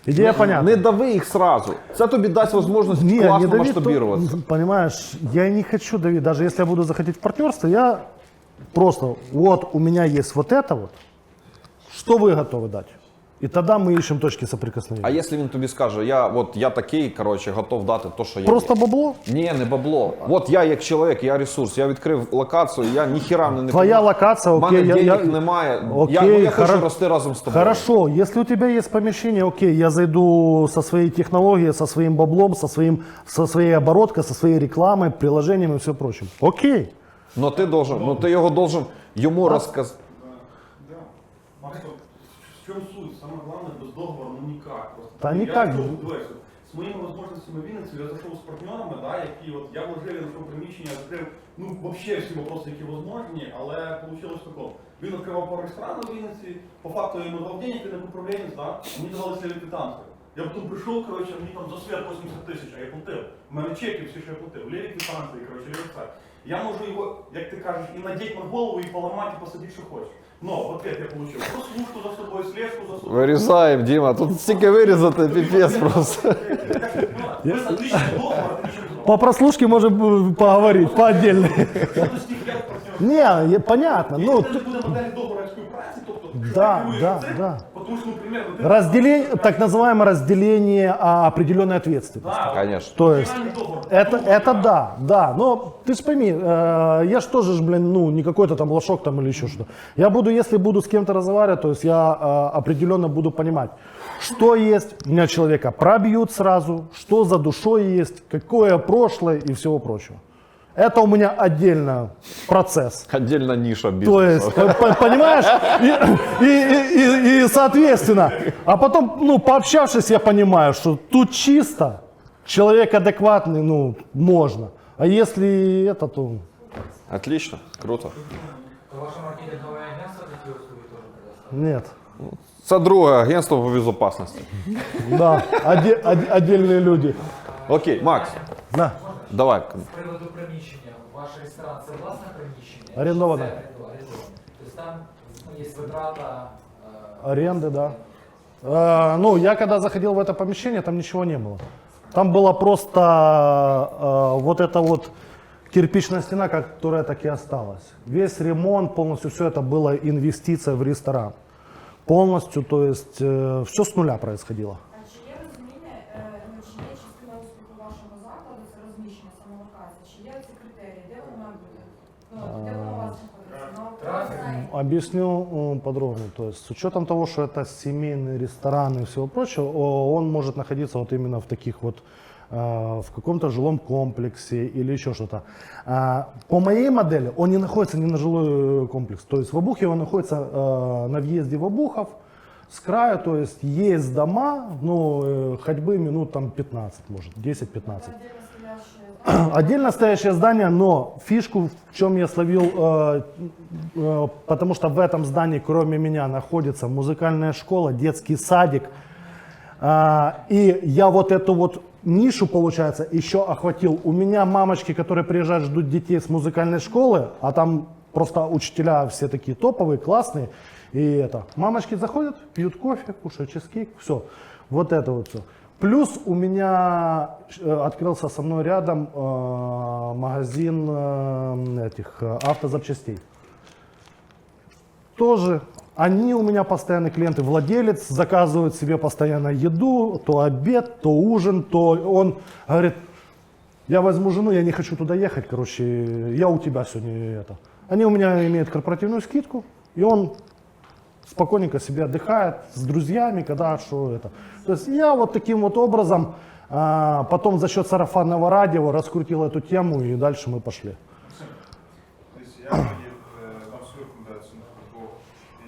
Идея понятна. Не дави їх сразу. Це тобі дасть можливість Не, класно не дави, масштабуватися. понимаешь, я не хочу давить. Даже если я буду заходить в партнерство, я просто, вот у меня есть вот это вот, что вы готовы дать? И тогда мы ищем точки А соприкосновения. якщо він тобі скаже, я такий, коротше, готов дати те, що я Просто є. бабло? Ні, не бабло. От я як чоловік, я ресурс, я відкрив локацію, я ніхіра не Твоя локация, У мене окей. денег немає, Окей, я хочу хоро- рости разом з тобою. Хорошо, если у тебя есть помещение, окей, я зайду со своей технологией, со своим баблом, со своей обороткой, со своей рекламой, приложением и все прочим. Окей. Но ти його должен йому розказати. Макс, вот в чем суть? Самое главное, без договора, ну никак. Просто. Да Я никак. зашел, дивись, с моими возможностями в Вінниці, я зашел с партнерами, да, які от я вложив на своє приміщення, відкрив, ну, вообще всі вопроси, які возможні, але получилось тако. Він відкривав пару ресторанів в Вінниці, по факту я йому дав денег, він як управлінець, да, мені давали сліві танки. Я потім прийшов, коротше, мені там за свят 80 тисяч, а я платив. У мене чеки всі, що я платив. Ліві квитанції, коротше, ліві це. Я можу його, як ти кажеш, і надіть на голову, і поламати, і посадити, що хочеш. Но в ответ я получил прослушку за собой, слежку за собой. Вирізаємо, Діма, тут стільки вирізати, піпець просто. Без отличного договора, отличного договора. По прослушке можем поговорить по отдельно. Що ти з них як партнер? Не, понятно. Ну, Якщо не буде моделі договору співпраці, тобто, Да, керуєш да, цим, да. Потому что, например, вот разделение, так называемое разделение определенной ответственности. да, Конечно. То есть, федеральный договор. это да. Но ты ж пойми, я ж тоже, блин, ну, не какой-то там лошок там или еще что-то. Я буду, если буду с кем-то разговаривать, то есть я определенно буду понимать, что есть, меня человека пробьют сразу, что за душой есть, какое прошлое и всего прочего. Это у меня отдельно процесс. Отдельна ніша То бізнесу. есть, понимаешь, и соответственно, а потом, ну, пообщавшись, я понимаю, что тут чисто, человек адекватный, ну, можно. А если это, то... Отлично, круто. Ваше маркетинговое агентство такие услуги тоже предоставляет? Нет. Це друге агентство по безопасності. Да, отдельные люди. Окей, Макс, Да. давай. З приводу приміщення, ваш ресторан це власне приміщення? Орендоване. Чи це орендоване? Тобто там ну, є витрата... Аренды, да. Ну, я когда заходил в это помещение, там ничего не было. Там была просто вот эта вот кирпичная стена, которая так и осталась. Весь ремонт, полностью все это было инвестиция в ресторан. Полностью, то есть все с нуля происходило. А чи є розуміння, ну, чи є частина успіху вашого закладу, це розміщення саме локації? Чи є ці критерії? Де воно має бути? Ну, де воно у вас знаходиться? На Трафик. Объясню подробно. То есть с учетом того, что это семейный ресторан и всего прочего, он может находиться вот именно в таких вот в каком-то жилом комплексе или еще что-то. По моей модели он не находится ни на жилой комплекс. То есть в Обухе он находится на въезде в Обухов с краю, то есть есть дома, ну ходьбы минут там 15, может 10-15. Отдельно стоящее здание, но фишку в чем я словил, потому что в этом здании кроме меня находится музыкальная школа, детский садик. И я вот эту вот нишу, получается, еще охватил. У меня мамочки, которые приезжают, ждут детей с музыкальной школы, а там просто учителя все такие топовые, классные. И это, мамочки заходят, пьют кофе, кушают чизкейк, все. Вот это вот все. Плюс у меня открылся со мной рядом магазин этих автозапчастей. Тоже они у меня постоянные клиенты. Владелец заказывает себе постоянно еду, то обед, то ужин, то он говорит, я возьму жену, я не хочу туда ехать, короче, я у тебя сегодня это. Они у меня имеют корпоративную скидку, и он спокойненько себе отдыхает с друзьями, когда что это. То есть я вот таким вот образом, потом за счет сарафанного радио раскрутил эту тему, и дальше мы пошли. Тобто я дам свою рекомендацію, бо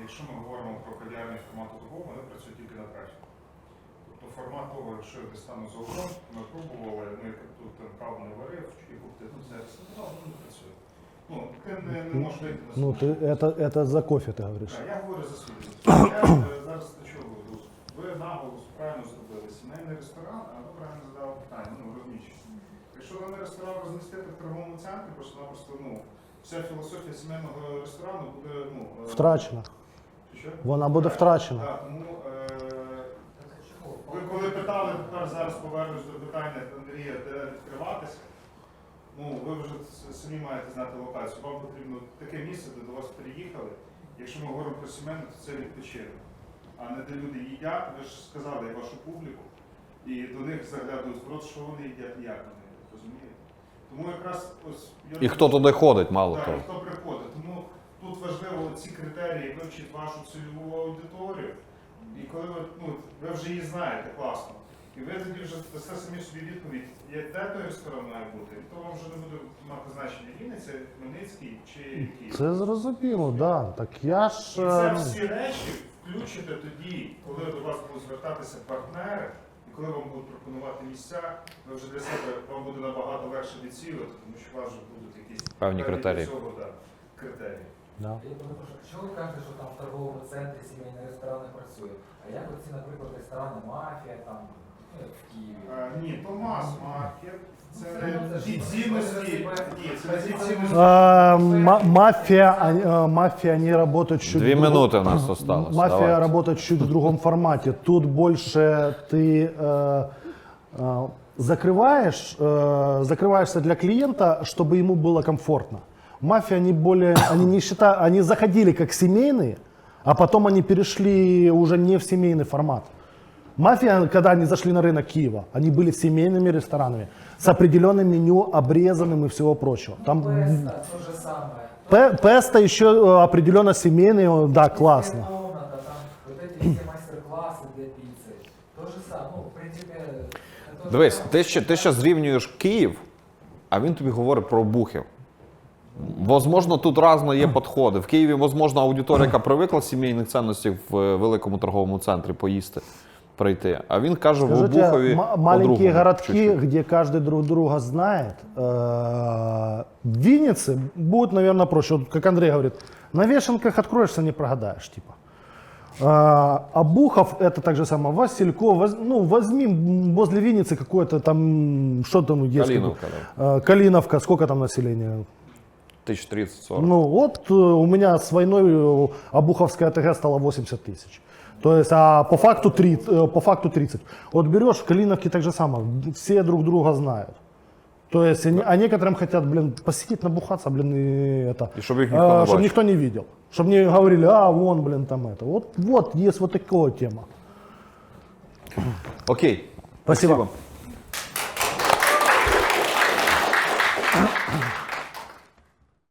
якщо ми говоримо про кав'ярні формату такого, вони працюють тільки на трафіку. Тобто формат того, якщо десь там за углом, ми пробували, ми тут каву не варив, і купити, ну це не працює. Ну, ти не можеш вийти на Ну, это за кофе ты говоришь. Так, я говорю за свій бізнес. Я зараз до чого веду. Ви наголос правильно зробили. Сімейний ресторан, а ви правильно задали питання, ну, розміщення. Якщо даний ресторан розмістити в торговому центрі, просто-напросто, ну, вся філософія сімейного ресторану буде, ну... Втрачено. Що? Вона буде втрачена. Так, тому ви коли питали, тепер зараз повернусь до питання Андрія, де відкриватися, ну, ви вже самі маєте знати локацію. Вам потрібно таке місце, де до вас приїхали. Якщо ми говоримо про сімейне, то це відпочинок. А не де люди їдять, ви ж сказали вашу публіку, і до них заглядують в рот, що вони їдять і як вони їдять, розумієте? Тому якраз ось... І хто туди ходить, мало Так, того. і хто приходить. Тому тут важливо ці критерії вивчити вашу цільову аудиторію. І коли ви вже її знаєте класно, і ви тоді вже дасте самі собі відповідь, де той ресторан має бути, і то вам вже не буде мати значення Вінниця, Хмельницький чи Київ. Це зрозуміло, да. Так я ж... І це всі речі включите тоді, коли до вас будуть звертатися партнери, і коли вам будуть пропонувати місця, ви вже для себе, вам буде набагато легше відсілити, тому що у вас вже будуть якісь Певні критерії. до цього, да, критерії. Да. Я перепрошую, що ви кажете, що там в торговому центрі сімейні ресторани працюють? А як оці, наприклад, ресторани «Мафія», там, ну, як в Києві? Ні, то мас-маркет, це Це не ж- ті цінності, ні, це не ті цінності. Мафия, они работают чуть... 2 минуты у нас осталось. Мафия Давайте. работает чуть в другом формате. Тут больше ты закрываешься для клиента, чтобы ему было комфортно. Мафия, они не считают, они заходили как семейные, а потом они перешли уже не в семейный формат. Мафия, когда они зашли на рынок Киева, они были семейными ресторанами с определенным меню, обрезанным и всего прочего. Там Песта, то же самое. Песто еще определенно семейный, да, классно. Комната, там вот эти все мастер-классы для пиццы. То же самое, ну, в принципе... это тоже Дивись, самое. ти ще зрівнюєш Київ, а він тобі говорить про Обухів. Возможно, тут разно є підходи. В Києві, возможно, аудиторія, яка привикла сімейних цінностей в великому торговому центрі поїсти, прийти. А він каже, в Скажите, Обухові маленькие по-другому городки, чуть-чуть. где каждый друг друга знает, в Виннице будет, наверное, проще. Вот, как Андрей говорит, на вешенках откроешься, не прогадаешь, типа. Обухов это так же самое, Василько, возьми возле Винницы какое-то там, что там есть? Калиновка, Калиновка, сколько там населения? Тисяч 30-40. Ну вот у меня с войной Обуховская ТГ стала 80 тысяч. То есть, а по факту 30. Вот берешь в Калиновке так же самое, все друг друга знают. То есть, а некоторым хотят, блин, посидеть, набухаться, блин, и это. И чтобы их никто не чтобы бачил. никто не видел. Чтобы не говорили, а вон, блин, там это. Вот есть вот такая тема. Окей. Спасибо.